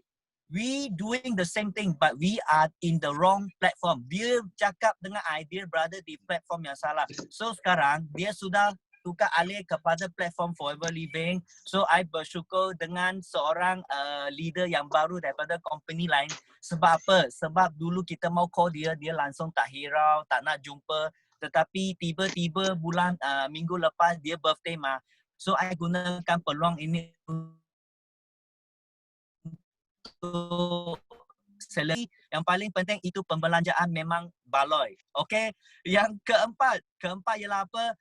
We doing the same thing but we are in the wrong platform. Dia cakap dengan I, dia berada di platform yang salah. So sekarang, dia sudah tukar alih kepada platform Forever Living. So I bersyukur dengan seorang leader yang baru daripada company lain. Sebab apa? Sebab dulu kita mau call dia, dia langsung tak hirau, tak nak jumpa. Tetapi tiba-tiba bulan minggu lepas dia birthday mah. So I gunakan peluang ini untuk salary. Yang paling penting itu pembelanjaan memang baloi. Okay? Yang keempat ialah apa?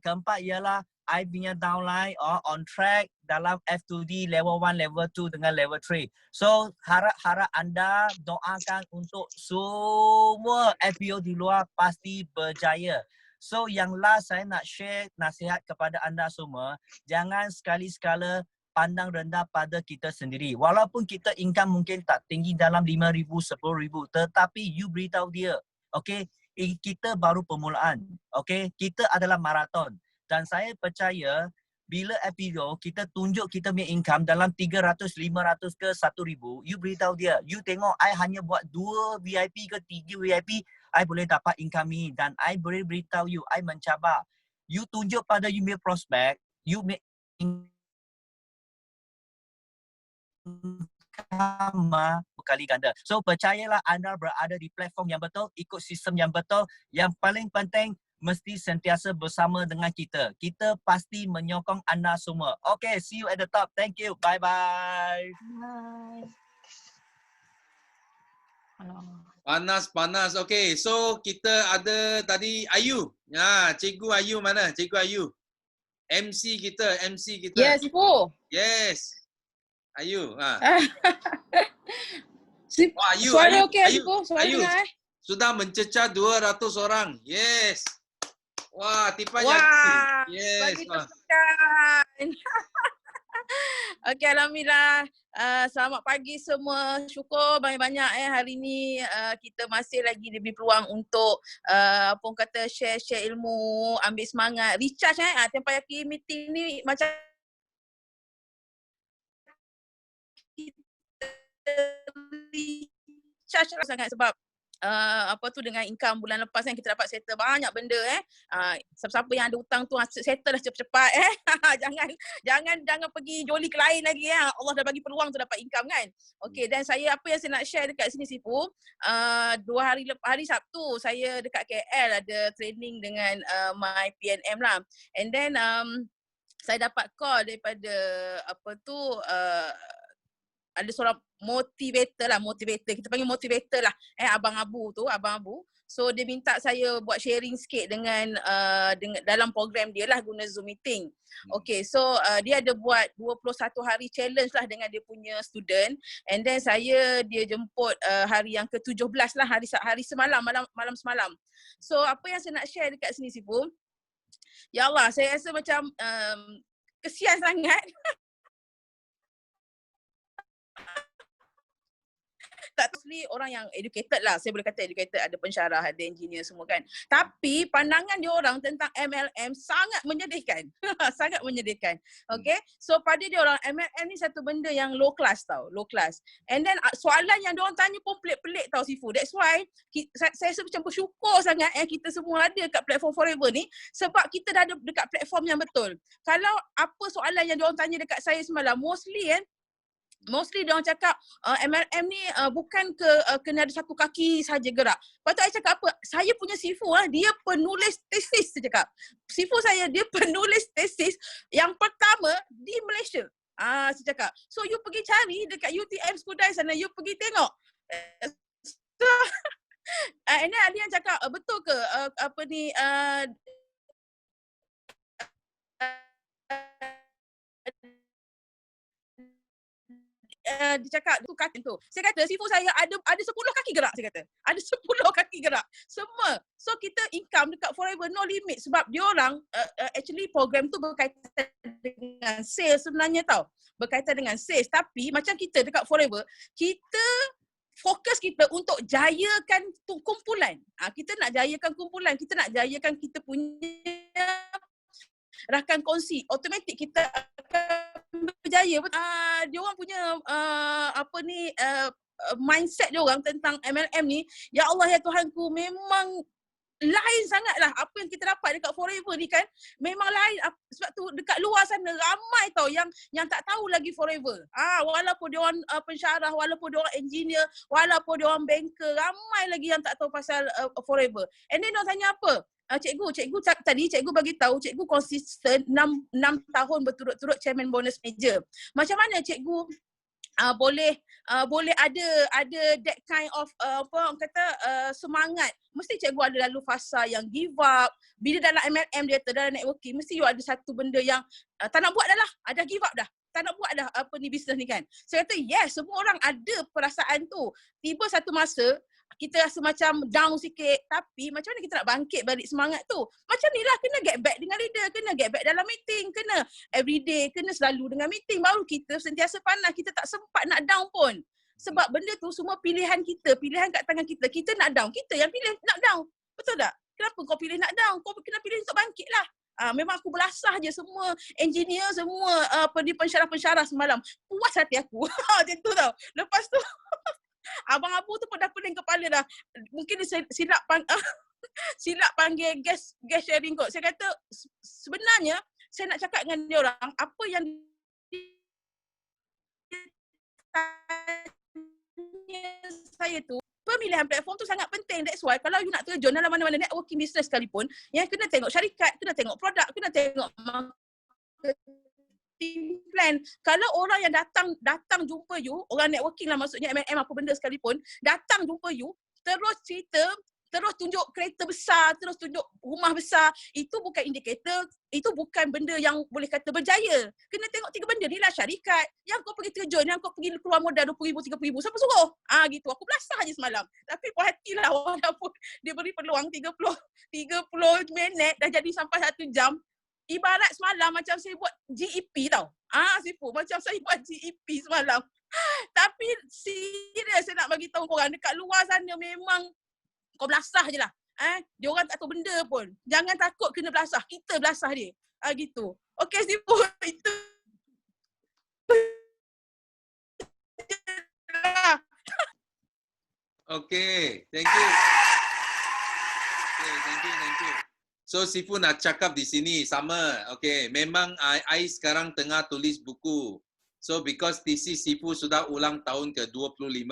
Keempat ialah I punya downline on track dalam F2D level 1, level 2 dengan level 3. So harap-harap anda doakan untuk semua FBO di luar pasti berjaya. So yang last saya nak share nasihat kepada anda semua, jangan sekali-sekala pandang rendah pada kita sendiri. Walaupun kita income mungkin tak tinggi dalam 5,000, 10,000, tetapi you beritahu dia, okay, kita baru permulaan, okay, kita adalah maraton. Dan saya percaya bila FBO kita tunjuk kita punya income dalam 300, 500 ke 1,000, you beritahu dia, you tengok I hanya buat 2 VIP ke 3 VIP, I boleh dapat income ni. Dan I boleh beritahu you, I mencabar. You tunjuk pada you punya prospek, you make berkali ganda. So percayalah anda berada di platform yang betul, ikut sistem yang betul. Yang paling penting mesti sentiasa bersama dengan kita. Kita pasti menyokong anda semua. Okay, see you at the top. Thank you. Bye-bye. Panas. Okay, so kita ada tadi Ayu. Cikgu Ayu mana? Cikgu Ayu. MC kita. Yes, Ibu. Yes. Ayu. Ayu, suara Ayu, okey Ayu, Ibu, suara Ayu. dengar Sudah mencecah 200 orang. Yes. Wah, tipa Wah, jadi. Yes. bagi tepukan. Okey, alhamdulillah. Selamat pagi semua. Syukur banyak-banyak hari ni kita masih lagi diberi peluang untuk apa orang kata share ilmu, ambil semangat, recharge Tempayaki meeting ni macam recharge lah sangat sebab dengan income bulan lepas kan kita dapat settle banyak benda siapa-siapa yang ada hutang tu settle lah cepat-cepat jangan pergi joli ke lain lagi Allah dah bagi peluang tu dapat income kan. Okey, dan apa yang saya nak share dekat sini Sifu, 2 hari Sabtu saya dekat KL ada training dengan my PNM lah, and then saya dapat call daripada ada seorang motivator, kita panggil motivator lah, Abang Abu. So dia minta saya buat sharing sikit dengan dalam program dia lah guna Zoom meeting. Okay, so dia ada buat 21 hari challenge lah dengan dia punya student, and then dia jemput hari yang ke-17 lah, hari semalam, malam semalam. So apa yang saya nak share dekat sini Sifu, ya Allah, saya rasa macam kesian sangat tak mostly orang yang educated lah. Saya boleh kata educated, ada pensyarah, ada engineer semua kan. Tapi pandangan dia orang tentang MLM sangat menyedihkan. Sangat menyedihkan. Okay. So pada dia orang MLM ni satu benda yang low class tau. Low class. And then soalan yang dia orang tanya pun pelik-pelik tau Sifu. That's why saya rasa macam bersyukur sangat kita semua ada kat platform Forever ni. Sebab kita dah ada dekat platform yang betul. Kalau apa soalan yang dia orang tanya dekat saya semalam, mostly dia orang cakap MLM ni bukan kena ada satu kaki saja gerak. Lepas tu saya cakap apa? Saya punya Sifu dia penulis tesis, saya cakap. Sifu saya dia penulis tesis yang pertama di Malaysia. Saya cakap. So you pergi cari dekat UTM Skudai sana, you pergi tengok. So and then ada yang cakap betul ke apa ni dia cakap tu kaki tu. Saya kata Sifu saya ada 10 kaki gerak, saya kata. Ada 10 kaki gerak. Semua. So kita income dekat Forever no limit sebab dia orang actually program tu berkaitan dengan sales sebenarnya tau. Berkaitan dengan sales, tapi macam kita dekat Forever, kita fokus kita untuk jayakan kumpulan. Kita nak jayakan kumpulan, kita nak jayakan kita punya rakan kongsi. Automatik kita akan berjaya. Dia orang punya mindset dia orang tentang MLM ni, ya Allah ya Tuhanku, memang lain sangatlah apa yang kita dapat dekat Forever ni kan. Memang lain. Sebab tu dekat luar sana ramai tau yang tak tahu lagi Forever. Walaupun dia orang pensyarah, walaupun dia orang engineer, walaupun dia orang banker, ramai lagi yang tak tahu pasal Forever. And then dia orang tanya apa? Cikgu tadi cikgu bagi tahu cikgu konsisten 6 tahun berturut-turut chairman bonus major. Macam mana cikgu boleh ada that kind of semangat. Mesti cikgu ada lalu fasa yang give up. Bila dalam MLM dia dalam networking, mesti you ada satu benda yang tak nak buat dah lah. Ada give up dah. Tak nak buat dah bisnes ni kan. Saya kata yes, semua orang ada perasaan tu. Tiba satu masa kita rasa macam down sikit, tapi macam mana kita nak bangkit balik semangat tu? Macam ni lah, kena get back dengan leader, kena get back dalam meeting, kena everyday, kena selalu dengan meeting, baru kita sentiasa panas, kita tak sempat nak down pun. Sebab benda tu semua pilihan kita, pilihan kat tangan kita. Kita nak down, kita yang pilih nak down. Betul tak? Kenapa kau pilih nak down? Kau kena pilih untuk bangkit lah. Memang aku belasah je semua engineer, semua pensyarah-pensyarah semalam. Puas hati aku. Macam tu tau. Lepas tu Abang Abu tu pun dah pening kepala dah. Mungkin dia silap panggil guest sharing kot. Saya kata sebenarnya saya nak cakap dengan dia orang apa yang saya tu, pemilihan platform tu sangat penting. That's why kalau you nak terjun dalam mana-mana networking business sekalipun, yang kena tengok syarikat, kena tengok produk, kena tengok marketing plan. Kalau orang yang datang jumpa you, orang networking lah maksudnya MLM apa benda sekalipun, datang jumpa you, terus cerita, terus tunjuk kereta besar, terus tunjuk rumah besar, itu bukan indikator, itu bukan benda yang boleh kata berjaya. Kena tengok 3 benda ni lah, syarikat, yang kau pergi terjun, yang kau pergi keluar modal 20,000, 30,000, siapa suruh? Gitu, aku belasah je semalam. Tapi puas hatilah walaupun dia beri peluang 30 minit, dah jadi sampai 1 jam. Ibarat semalam macam saya buat GEP tau. Sifu, macam saya buat GEP semalam. Tapi serius saya nak bagi tahu korang, dekat luar sana memang kau belasah je lah. Dia orang tak tahu benda pun. Jangan takut kena belasah. Kita belasah dia. Gitu. Okey Sifu, itu. Okay, thank you. Okay, thank you. So Sifu nak cakap di sini sama. Okay, memang I sekarang tengah tulis buku. So because thesis Sifu sudah ulang tahun ke-25.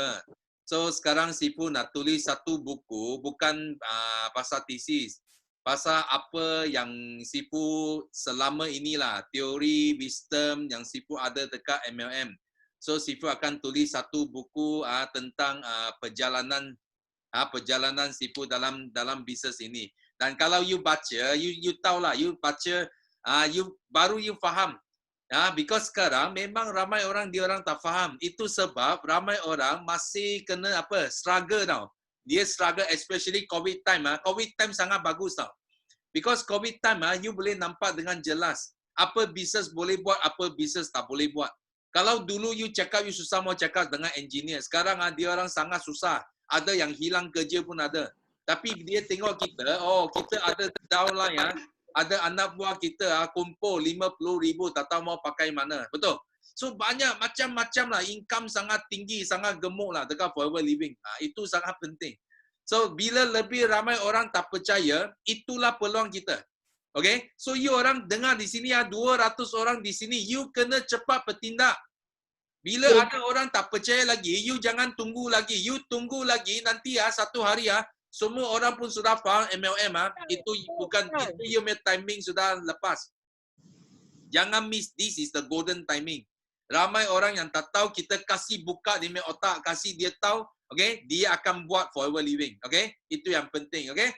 So sekarang Sifu nak tulis satu buku, bukan pasal thesis. Pasal apa yang Sifu selama inilah, teori, wisdom yang Sifu ada dekat MLM. So Sifu akan tulis satu buku tentang perjalanan Sifu dalam bisnes ini. Dan kalau you baca, you tahulah, you baca, baru you faham. Because sekarang memang ramai orang dia orang tak faham. Itu sebab ramai orang masih kena struggle tau. Dia struggle especially COVID time. COVID time sangat bagus tau. Because COVID time you boleh nampak dengan jelas apa bisnes boleh buat, apa bisnes tak boleh buat. Kalau dulu you cakap you susah mau cakap dengan engineer, sekarang dia orang sangat susah. Ada yang hilang kerja pun ada. Tapi dia tengok kita, oh kita ada downline ya. Ada anak buah kita kumpul 50,000 tak tahu mau pakai mana. Betul? So banyak macam-macam lah. Income sangat tinggi, sangat gemuk lah dekat Forever Living. Itu sangat penting. So bila lebih ramai orang tak percaya, itulah peluang kita. Okay? So you orang dengar di sini 200 orang di sini, you kena cepat bertindak. Bila ada orang tak percaya lagi, you jangan tunggu lagi. You tunggu lagi nanti satu hari semua orang pun sudah faham MLM itu bukan itu you punya timing sudah lepas. Jangan miss, this is the golden timing. Ramai orang yang tak tahu, kita kasih buka di punya otak, kasih dia tahu, okay, dia akan buat Forever Living, okay? Itu yang penting, okay?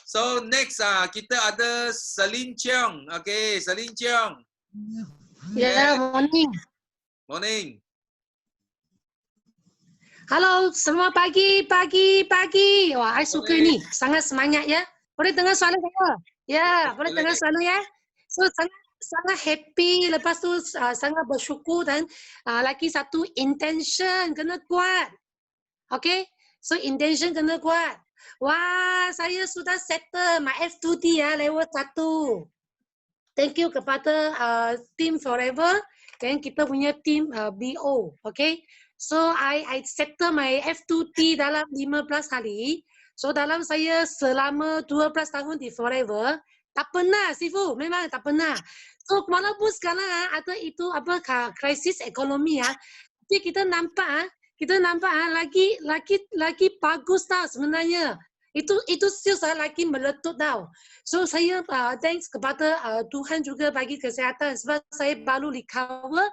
So next kita ada Selin Cheong, okay, Selin Cheong. Ya, morning. Morning. Halo, semua pagi. Wah, I suka ni. Sangat semangat ya. Boleh dengar suara saya? Ya, boleh dengar suara ya. So, sangat happy. Lepas tu sangat bersyukur dan lagi satu, intention kena kuat. Okay? So, intention kena kuat. Wah, saya sudah settle my F2T level 1. Thank you kepada Team Forever dan kita punya team BO. Okay? So I settle my F2T dalam 15 hari. So dalam saya selama 12 tahun di Forever, tak pernah Sifu, memang tak pernah. So walaupun sekarang ada itu krisis ekonomi tapi kita nampak lagi bagus tau sebenarnya. Itu sales lagi meletup tau. So saya thanks kepada Tuhan juga bagi kesihatan sebab saya baru recover.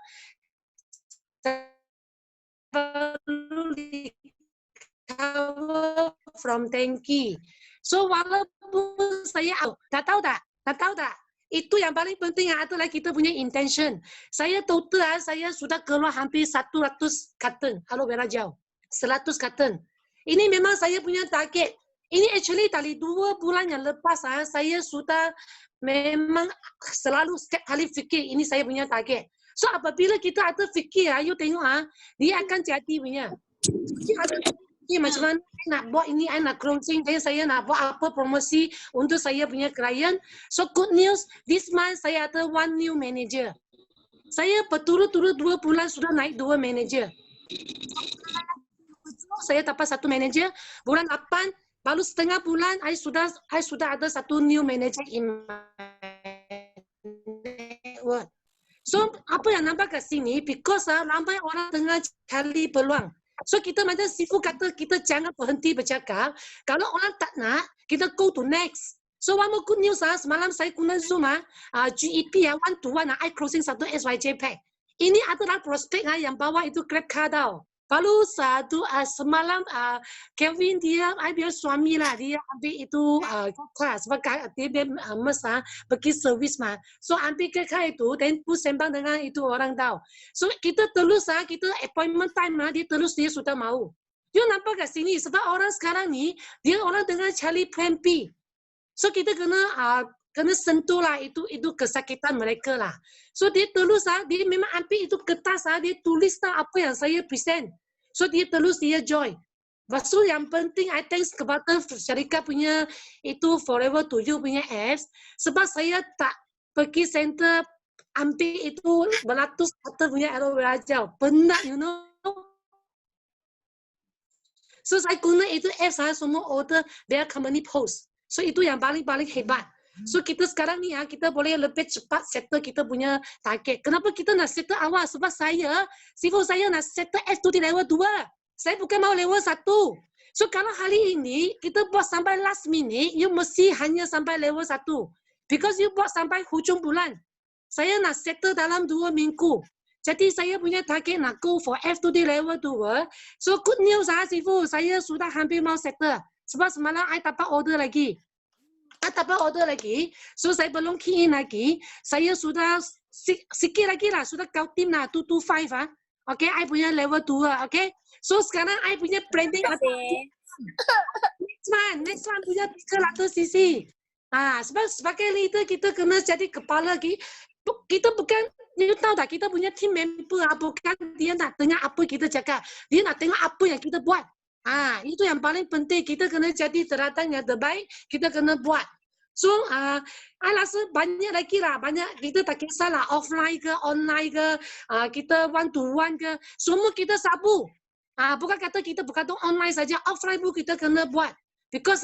From tanki. So walaupun saya tak tahu tak? Itu yang paling penting adalah kita punya intention. Saya total saya sudah keluar hampir 100 carton aloe vera gel. 100 carton. Ini memang saya punya target. Ini actually dari 2 bulan yang lepas saya sudah memang selalu setiap kali fikir ini saya punya target. So apabila kita ada fikir, you tengok dia akan jadi punya. Macam mana nak buat ini, nak closing, saya nak buat apa promosi untuk saya punya klien. So good news, this month saya ada 1 new manager. Saya berturut-turut 2 bulan sudah naik 2 manager. Saya dapat 1 manager. Bulan 8, baru setengah bulan, I sudah ada 1 new manager in my network. So, apa yang nampak kat sini, because ramai orang tengah cari peluang. So, kita macam Sifu kata, kita jangan berhenti bercakap. Kalau orang tak nak, kita go to next. So, one more good news, semalam saya guna Zoom, GEP, 1-to-1, I closing 1 SYJ pack. Ini adalah prospek yang bawa itu grab car tau. Lalu semalam Kevin dia, I biar suami lah, dia ambil itu kelas sebab dia pergi servis mah. So ambil kelas itu dan pun sembang dengan itu orang tahu. So kita terus kita appointment time dia terus dia sudah mau. You nampak kat sini sebab orang sekarang ni dia orang dengan cari plan B. So kita kena sentuh lah itu kesakitan mereka lah. So dia terus dia memang ambil itu kertas dia tulis apa yang saya present. So dia terus dia join. Lepas tu yang penting I thanks kepada syarikat punya itu Forever to You punya apps sebab saya tak pergi center ambil itu beratus atau punya aloe vera gel. Penat you know. So saya guna itu apps semua order their company post. So itu yang paling hebat. So kita sekarang ni kita boleh lebih cepat settle kita punya target. Kenapa kita nak settle awal? Sebab Sifu saya nak settle F2T level 2. Saya bukan mau level 1. So kalau hari ini kita buat sampai last minute, you mesti hanya sampai level 1. Because you buat sampai hujung bulan. Saya nak settle dalam 2 minggu. Jadi saya punya target nak go for F2T level 2. So good news Sifu, saya sudah hampir mau settle. Sebab semalam I dapat order lagi. So saya belum key in lagi. Saya sudah sikit lagi lah. Sudah kau tim lah 225 Okay, I punya level 2. Okay. So sekarang I punya branding next one punya 300cc. Sebab sebagai leader kita kena jadi kepala lagi. Kita bukan you tahu tak kita punya team member bukan dia nak dengar apa kita cakap, dia nak tengok apa yang kita buat. Itu yang paling penting, kita kena jadi teladan yang terbaik, kita kena buat. So, I rasa banyak lagi lah, banyak kita tak kisahlah offline ke, online ke, kita one to one ke, semua kita sabu. Bukan kata kita berkata online saja, offline pun kita kena buat. Because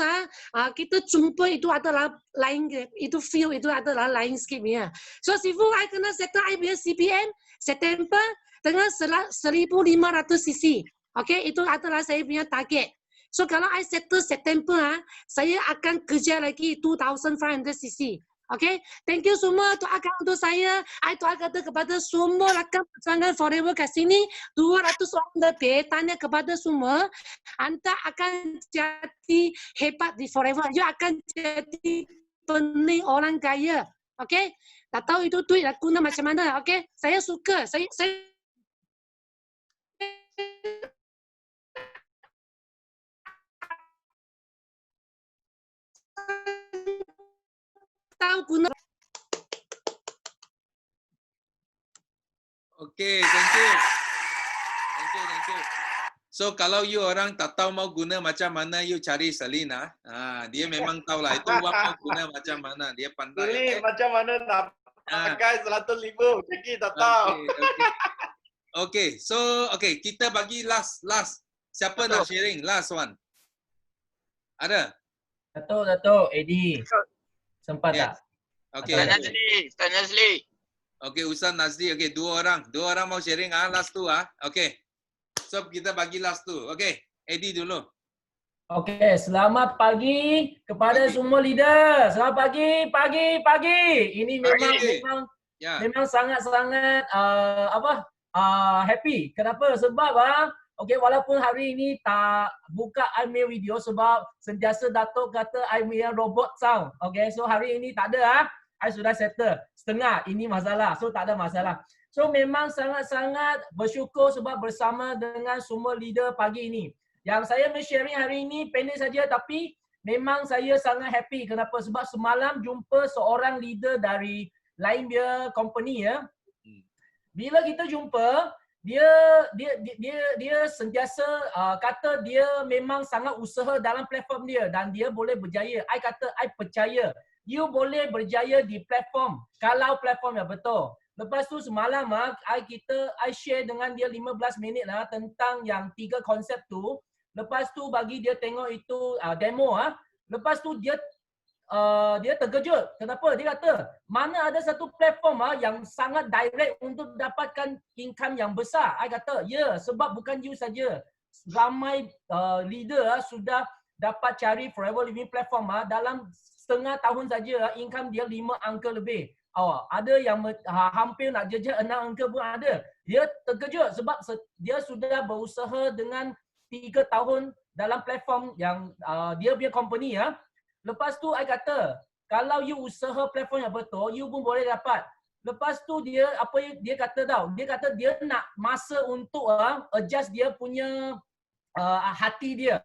kita jumpa itu adalah lain, itu feel itu adalah lain skipnya. So Sifu, I kena settle I punya CPM September dengan 1,500 cc. Okay, itu adalah saya punya target. So kalau I settle September, saya akan kerja lagi 2,500 cc. Okay, thank you semua doakan untuk saya. I doakan kepada semua rakan perjuangan Forever kat sini, 200 orang lebih, tanya kepada semua, anda akan jadi hebat di Forever. You akan jadi pening orang kaya. Okay, tak tahu itu duit guna macam mana. Okay, saya suka. Saya tahu guna. Okay, thank you. Thank you. So kalau you orang tak tahu mau guna macam mana, you cari Selina. Dia memang tahu lah itu wang mau guna macam mana. Dia pandai. Selina macam mana nak pakai 105, Jackie tak tahu. Okay, so kita bagi last. Siapa nak sharing? Last one. Ada? Dato', Eddie. Sempat tak? Okay. Ustaz Nazli. Okay, Ustaz Nazli. Okay, dua orang mau sharing. Last tu. Okay. So kita bagi last tu. Okay, Eddie dulu. Okay, selamat pagi kepada semua leader. Selamat pagi. Ini memang sangat-sangat happy. Kenapa? Sebab okay, walaupun hari ini tak buka I punya video sebab sentiasa Datuk kata I punya robot sound. Okay, so hari ini tak ada. I sudah settle setengah. Ini masalah. So tak ada masalah. So memang sangat-sangat bersyukur sebab bersama dengan semua leader pagi ini. Yang saya sharing hari ini pendek saja tapi memang saya sangat happy. Kenapa? Sebab semalam jumpa seorang leader dari lain dia company ya. Bila kita jumpa, dia sentiasa kata dia memang sangat usaha dalam platform dia dan dia boleh berjaya. I kata I percaya you boleh berjaya di platform kalau platformnya betul. Lepas tu semalam I share dengan dia 15 minit lah tentang yang 3 konsep tu. Lepas tu bagi dia tengok itu demo Lepas tu dia terkejut. Kenapa? Dia kata, mana ada satu platform yang sangat direct untuk dapatkan income yang besar. I kata, ya, sebab bukan you saja. Ramai leader sudah dapat cari Forever Living platform dalam setengah tahun saja income dia 5 angka lebih. Ada yang hampir nak jejak 6 angka pun ada. Dia terkejut sebab dia sudah berusaha dengan 3 tahun dalam platform yang dia punya company Lepas tu I kata, kalau you usaha platform yang betul, you pun boleh dapat. Lepas tu dia kata tau, dia kata dia nak masa untuk adjust dia punya hati dia.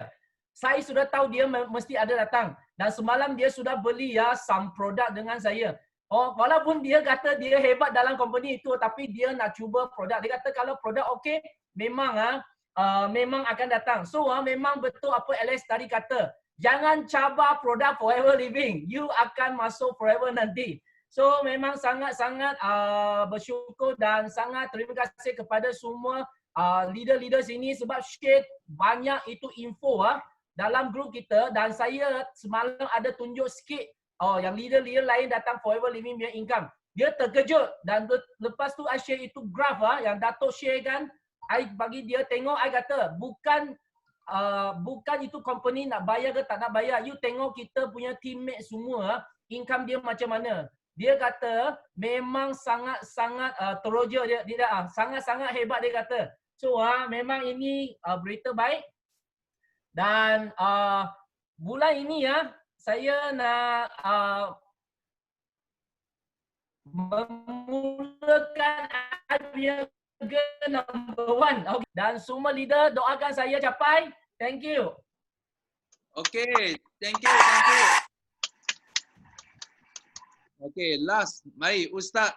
Saya sudah tahu dia mesti ada datang dan semalam dia sudah beli some produk dengan saya. Walaupun dia kata dia hebat dalam company itu tapi dia nak cuba produk. Dia kata kalau produk okey, memang akan datang. So memang betul apa Alex tadi kata. Jangan cabar produk Forever Living. You akan masuk Forever nanti. So memang sangat-sangat bersyukur dan sangat terima kasih kepada semua leader-leader sini sebab share banyak itu info dalam grup kita dan saya semalam ada tunjuk sikit yang leader-leader lain datang Forever Living punya income. Dia terkejut dan lepas tu I share itu graph yang Datuk share kan. I bagi dia tengok, I kata bukan itu company nak bayar ke tak nak bayar. You tengok kita punya teammate semua, income dia macam mana. Dia kata memang sangat-sangat teroja dia sangat-sangat hebat dia kata. So memang ini berita baik. Dan bulan ini saya nak memulakan idea number 1. Okay. Dan semua leader doakan saya capai. Thank you. Okay, thank you. Okay, last. Mari Ustaz.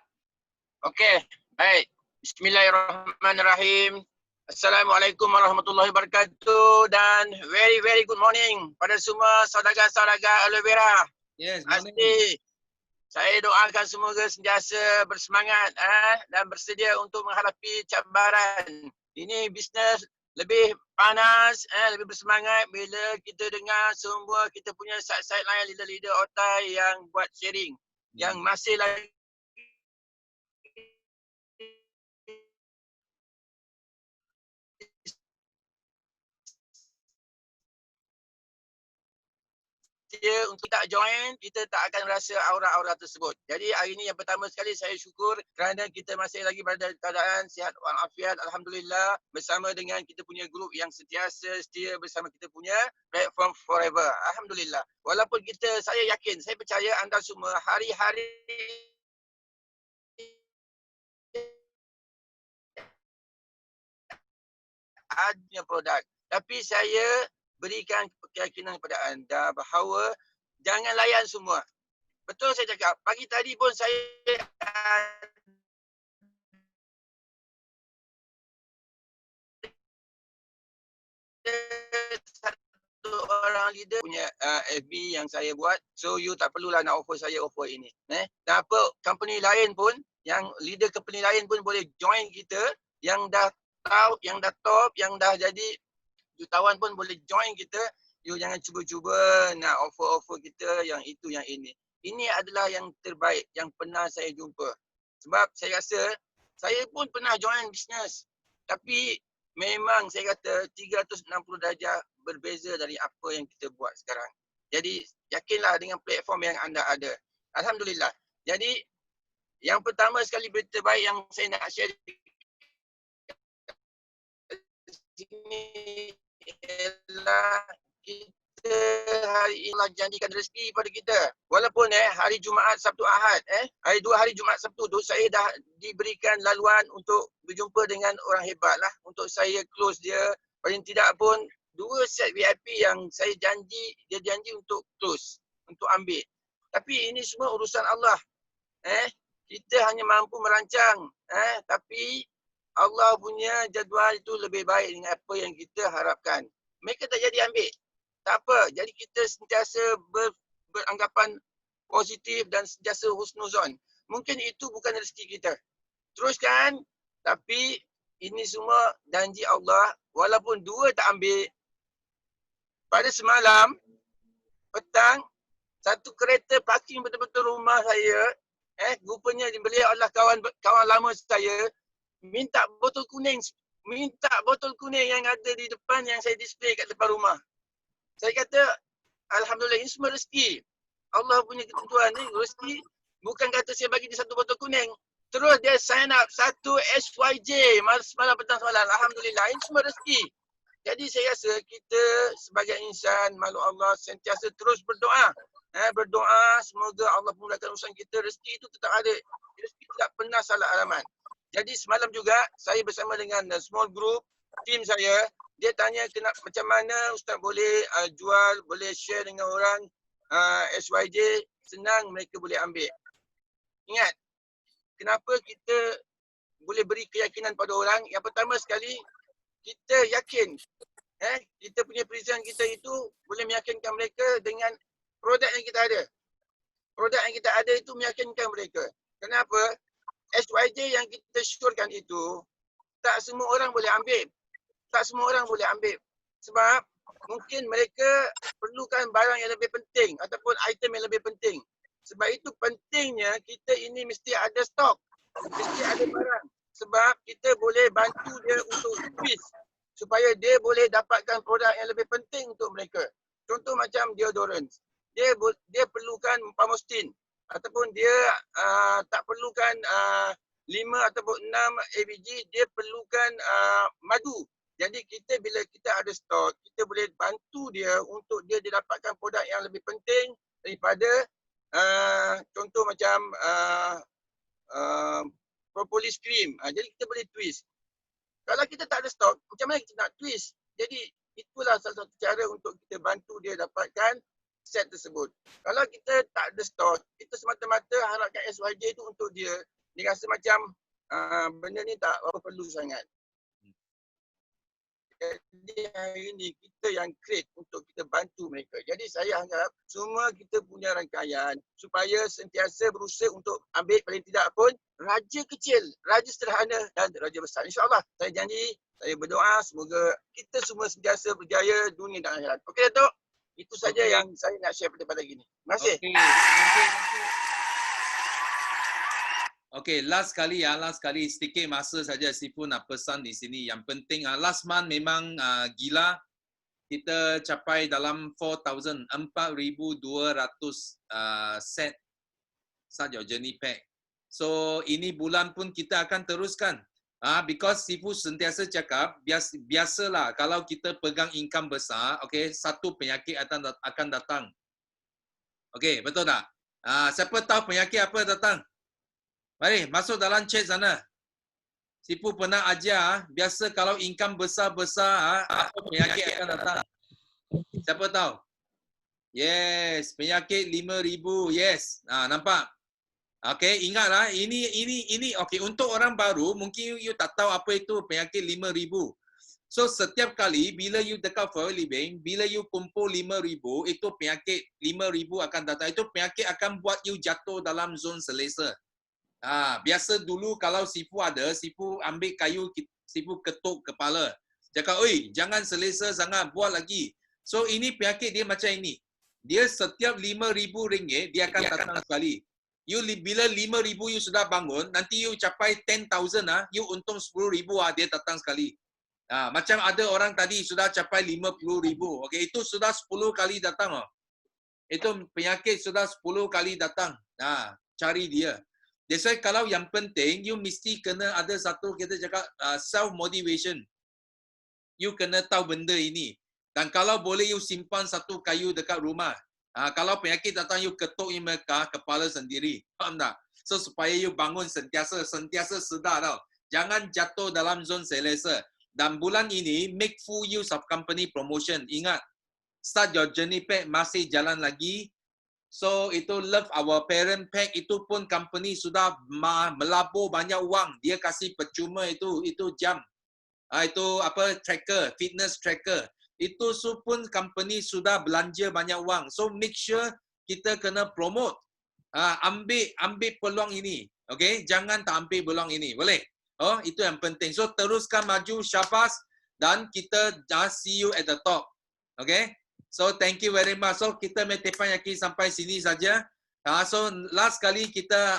Okay, Baik. Bismillahirrahmanirrahim. Assalamualaikum warahmatullahi wabarakatuh dan very good morning pada semua saudagar-saudagar aloe vera. Yes, Pasti saya doakan semoga sentiasa bersemangat dan bersedia untuk menghadapi cabaran. Ini bisnes lebih panas, lebih bersemangat bila kita dengar semua kita punya side-side lain leader-leader otai yang buat sharing. Yang masih lagi dia untuk tak join, kita tak akan rasa aura-aura tersebut. Jadi hari ini yang pertama sekali saya syukur kerana kita masih lagi berada dalam keadaan sihat walafiat, alhamdulillah, bersama dengan kita punya grup yang sentiasa setia bersama kita punya platform forever. Alhamdulillah. Walaupun saya yakin, saya percaya anda semua hari-hari ada produk. Tapi saya berikan keyakinan kepada anda bahawa jangan layan semua. Betul saya cakap. Pagi tadi pun saya satu orang leader punya FB yang saya buat. So you tak perlulah nak offer saya offer ini. Dan apa company lain pun, yang leader company lain pun boleh join kita, yang dah tahu, yang dah top, yang dah jadi jutawan pun boleh join kita. You jangan cuba-cuba nak offer-offer kita yang itu yang ini. Ini adalah yang terbaik yang pernah saya jumpa. Sebab saya rasa saya pun pernah join bisnes. Tapi memang saya kata 360 darjah berbeza dari apa yang kita buat sekarang. Jadi yakinlah dengan platform yang anda ada. Alhamdulillah. Jadi yang pertama sekali berita baik yang saya nak share sini ialah kita hari ini janjikan rezeki pada kita. Walaupun hari Jumaat, Sabtu, Ahad, hari 2 hari Jumaat, Sabtu tu saya dah diberikan laluan untuk berjumpa dengan orang hebat lah. Untuk saya close dia. Paling tidak pun 2 set VIP yang saya dia janji untuk close, untuk ambil. Tapi ini semua urusan Allah. Kita hanya mampu merancang. Tapi Allah punya jadual itu lebih baik dengan apa yang kita harapkan. Mereka tak jadi ambil. Tak apa. Jadi kita sentiasa beranggapan positif dan sentiasa husnuzon. Mungkin itu bukan rezeki kita. Teruskan. Tapi ini semua janji Allah. Walaupun 2 tak ambil. Pada semalam, petang, satu kereta parking betul-betul rumah saya. Rupanya dibeli oleh kawan lama saya. Minta botol kuning yang ada di depan yang saya display kat depan rumah. Saya kata, alhamdulillah ini semua rezeki. Allah punya ketentuan ni, rezeki. Bukan kata saya bagi dia satu botol kuning. Terus dia sign up satu SYJ semalam petang semalam. Alhamdulillah, ini semua rezeki. Jadi saya rasa kita sebagai insan makhluk Allah sentiasa terus berdoa. Berdoa semoga Allah memudahkan urusan kita. Rezeki itu tetap ada. Rezeki tidak pernah salah alamat. Jadi semalam juga saya bersama dengan small group team saya, dia tanya macam mana Ustaz boleh jual, boleh share dengan orang SYJ, senang mereka boleh ambil. Ingat, kenapa kita boleh beri keyakinan pada orang? Yang pertama sekali, kita yakin kita punya present kita itu boleh meyakinkan mereka dengan produk yang kita ada. Produk yang kita ada itu meyakinkan mereka. Kenapa? SYJ yang kita syorkan itu tak semua orang boleh ambil. Tak semua orang boleh ambil. Sebab mungkin mereka perlukan barang yang lebih penting ataupun item yang lebih penting. Sebab itu pentingnya kita ini mesti ada stok. Mesti ada barang. Sebab kita boleh bantu dia untuk twist supaya dia boleh dapatkan produk yang lebih penting untuk mereka. Contoh macam deodorant. Dia perlukan pamostin. Ataupun dia tak perlukan 5 ataupun 6 ABG, dia perlukan madu. Jadi bila kita ada stok, kita boleh bantu dia untuk dia dapatkan produk yang lebih penting daripada contoh macam propolis cream. Jadi kita boleh twist. Kalau kita tak ada stok, macam mana kita nak twist? Jadi itulah salah satu cara untuk kita bantu dia dapatkan set tersebut. Kalau kita tak ada stok, kita semata-mata harapkan SYJ itu untuk dia rasa macam benda ni tak apa perlu sangat. Jadi hari ni kita yang create untuk kita bantu mereka. Jadi saya harap semua kita punya rangkaian supaya sentiasa berusaha untuk ambil paling tidak pun raja kecil, raja sederhana dan raja besar. InsyaAllah saya janji, saya berdoa semoga kita semua sentiasa berjaya dunia dan akhirat. Okey Datuk? Itu saja yang saya nak share pada pagi ni. Terima kasih. Okay, last kali sedikit masa saja Sifu nak pesan di sini. Yang penting last month memang gila. Kita capai dalam 4,200 set saja journey pack. So ini bulan pun kita akan teruskan. Because Sifu sentiasa cakap biasalah kalau kita pegang income besar, okay, satu penyakit akan datang. Okay, betul tak? Siapa tahu penyakit apa datang? Mari masuk dalam chat sana. Sifu pernah ajar, biasa kalau income besar-besar, apa penyakit akan datang? Siapa tahu? Yes, penyakit 5,000. Yes. Nampak? Okay, ingatlah ini okay, untuk orang baru mungkin you tak tahu apa itu penyakit 5,000. So setiap kali bila you dekat for living, bila you kumpul 5,000, itu penyakit 5,000 akan datang. Itu penyakit akan buat you jatuh dalam zon selesa. Biasa dulu kalau Sifu ada, Sifu ambil kayu, Sifu ketuk kepala. Cakap, oi, jangan selesa sangat, buat lagi. So ini penyakit dia macam ini. Dia setiap RM5,000 dia akan datang sekali. You bila 5,000 you sudah bangun, nanti you capai 10,000 you untung 10,000 dia datang sekali. Macam ada orang tadi sudah capai 50,000. Okey, itu sudah 10 kali datang. Itu penyakit sudah 10 kali datang. Cari dia. That's why kalau yang penting, you mesti kena ada satu, kita cakap self-motivation. You kena tahu benda ini. Dan kalau boleh, you simpan satu kayu dekat rumah. Kalau penyakit datang, you ketuk mereka kepala sendiri. Faham tak? So, supaya you bangun sentiasa sedar tau. Jangan jatuh dalam zon selesa. Dan bulan ini, make full use of company promotion. Ingat, start your journey pack masih jalan lagi. So itu Love Our Parent Pack itu pun company sudah melabur banyak wang. Dia kasih percuma itu jam. Itu apa tracker, fitness tracker. Itu pun company sudah belanja banyak wang. So make sure kita kena promote. Ambil peluang ini. Okay? Jangan tak ambil peluang ini. Boleh? Itu yang penting. So teruskan maju, syabas. Dan kita see you at the top. Okay? So thank you very much. So kita metepan yaki sampai sini saja. So last kali kita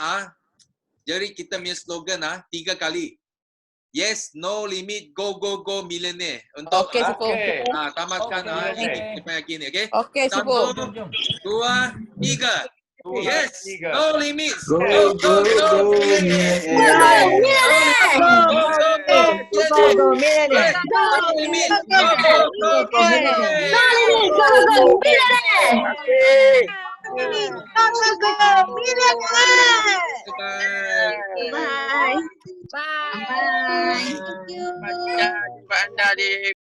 jadi kita punya slogan 3 kali. Yes, no limit, go go go millionaire. Untuk tamatkan metepan yaki ni, okay? Okay, Sifu. 1, 2, 3. Yes, no limit. Go go go millionaire. Go millionaire. No limit. Go Bye. Bye. Thank you. Jumpa anda di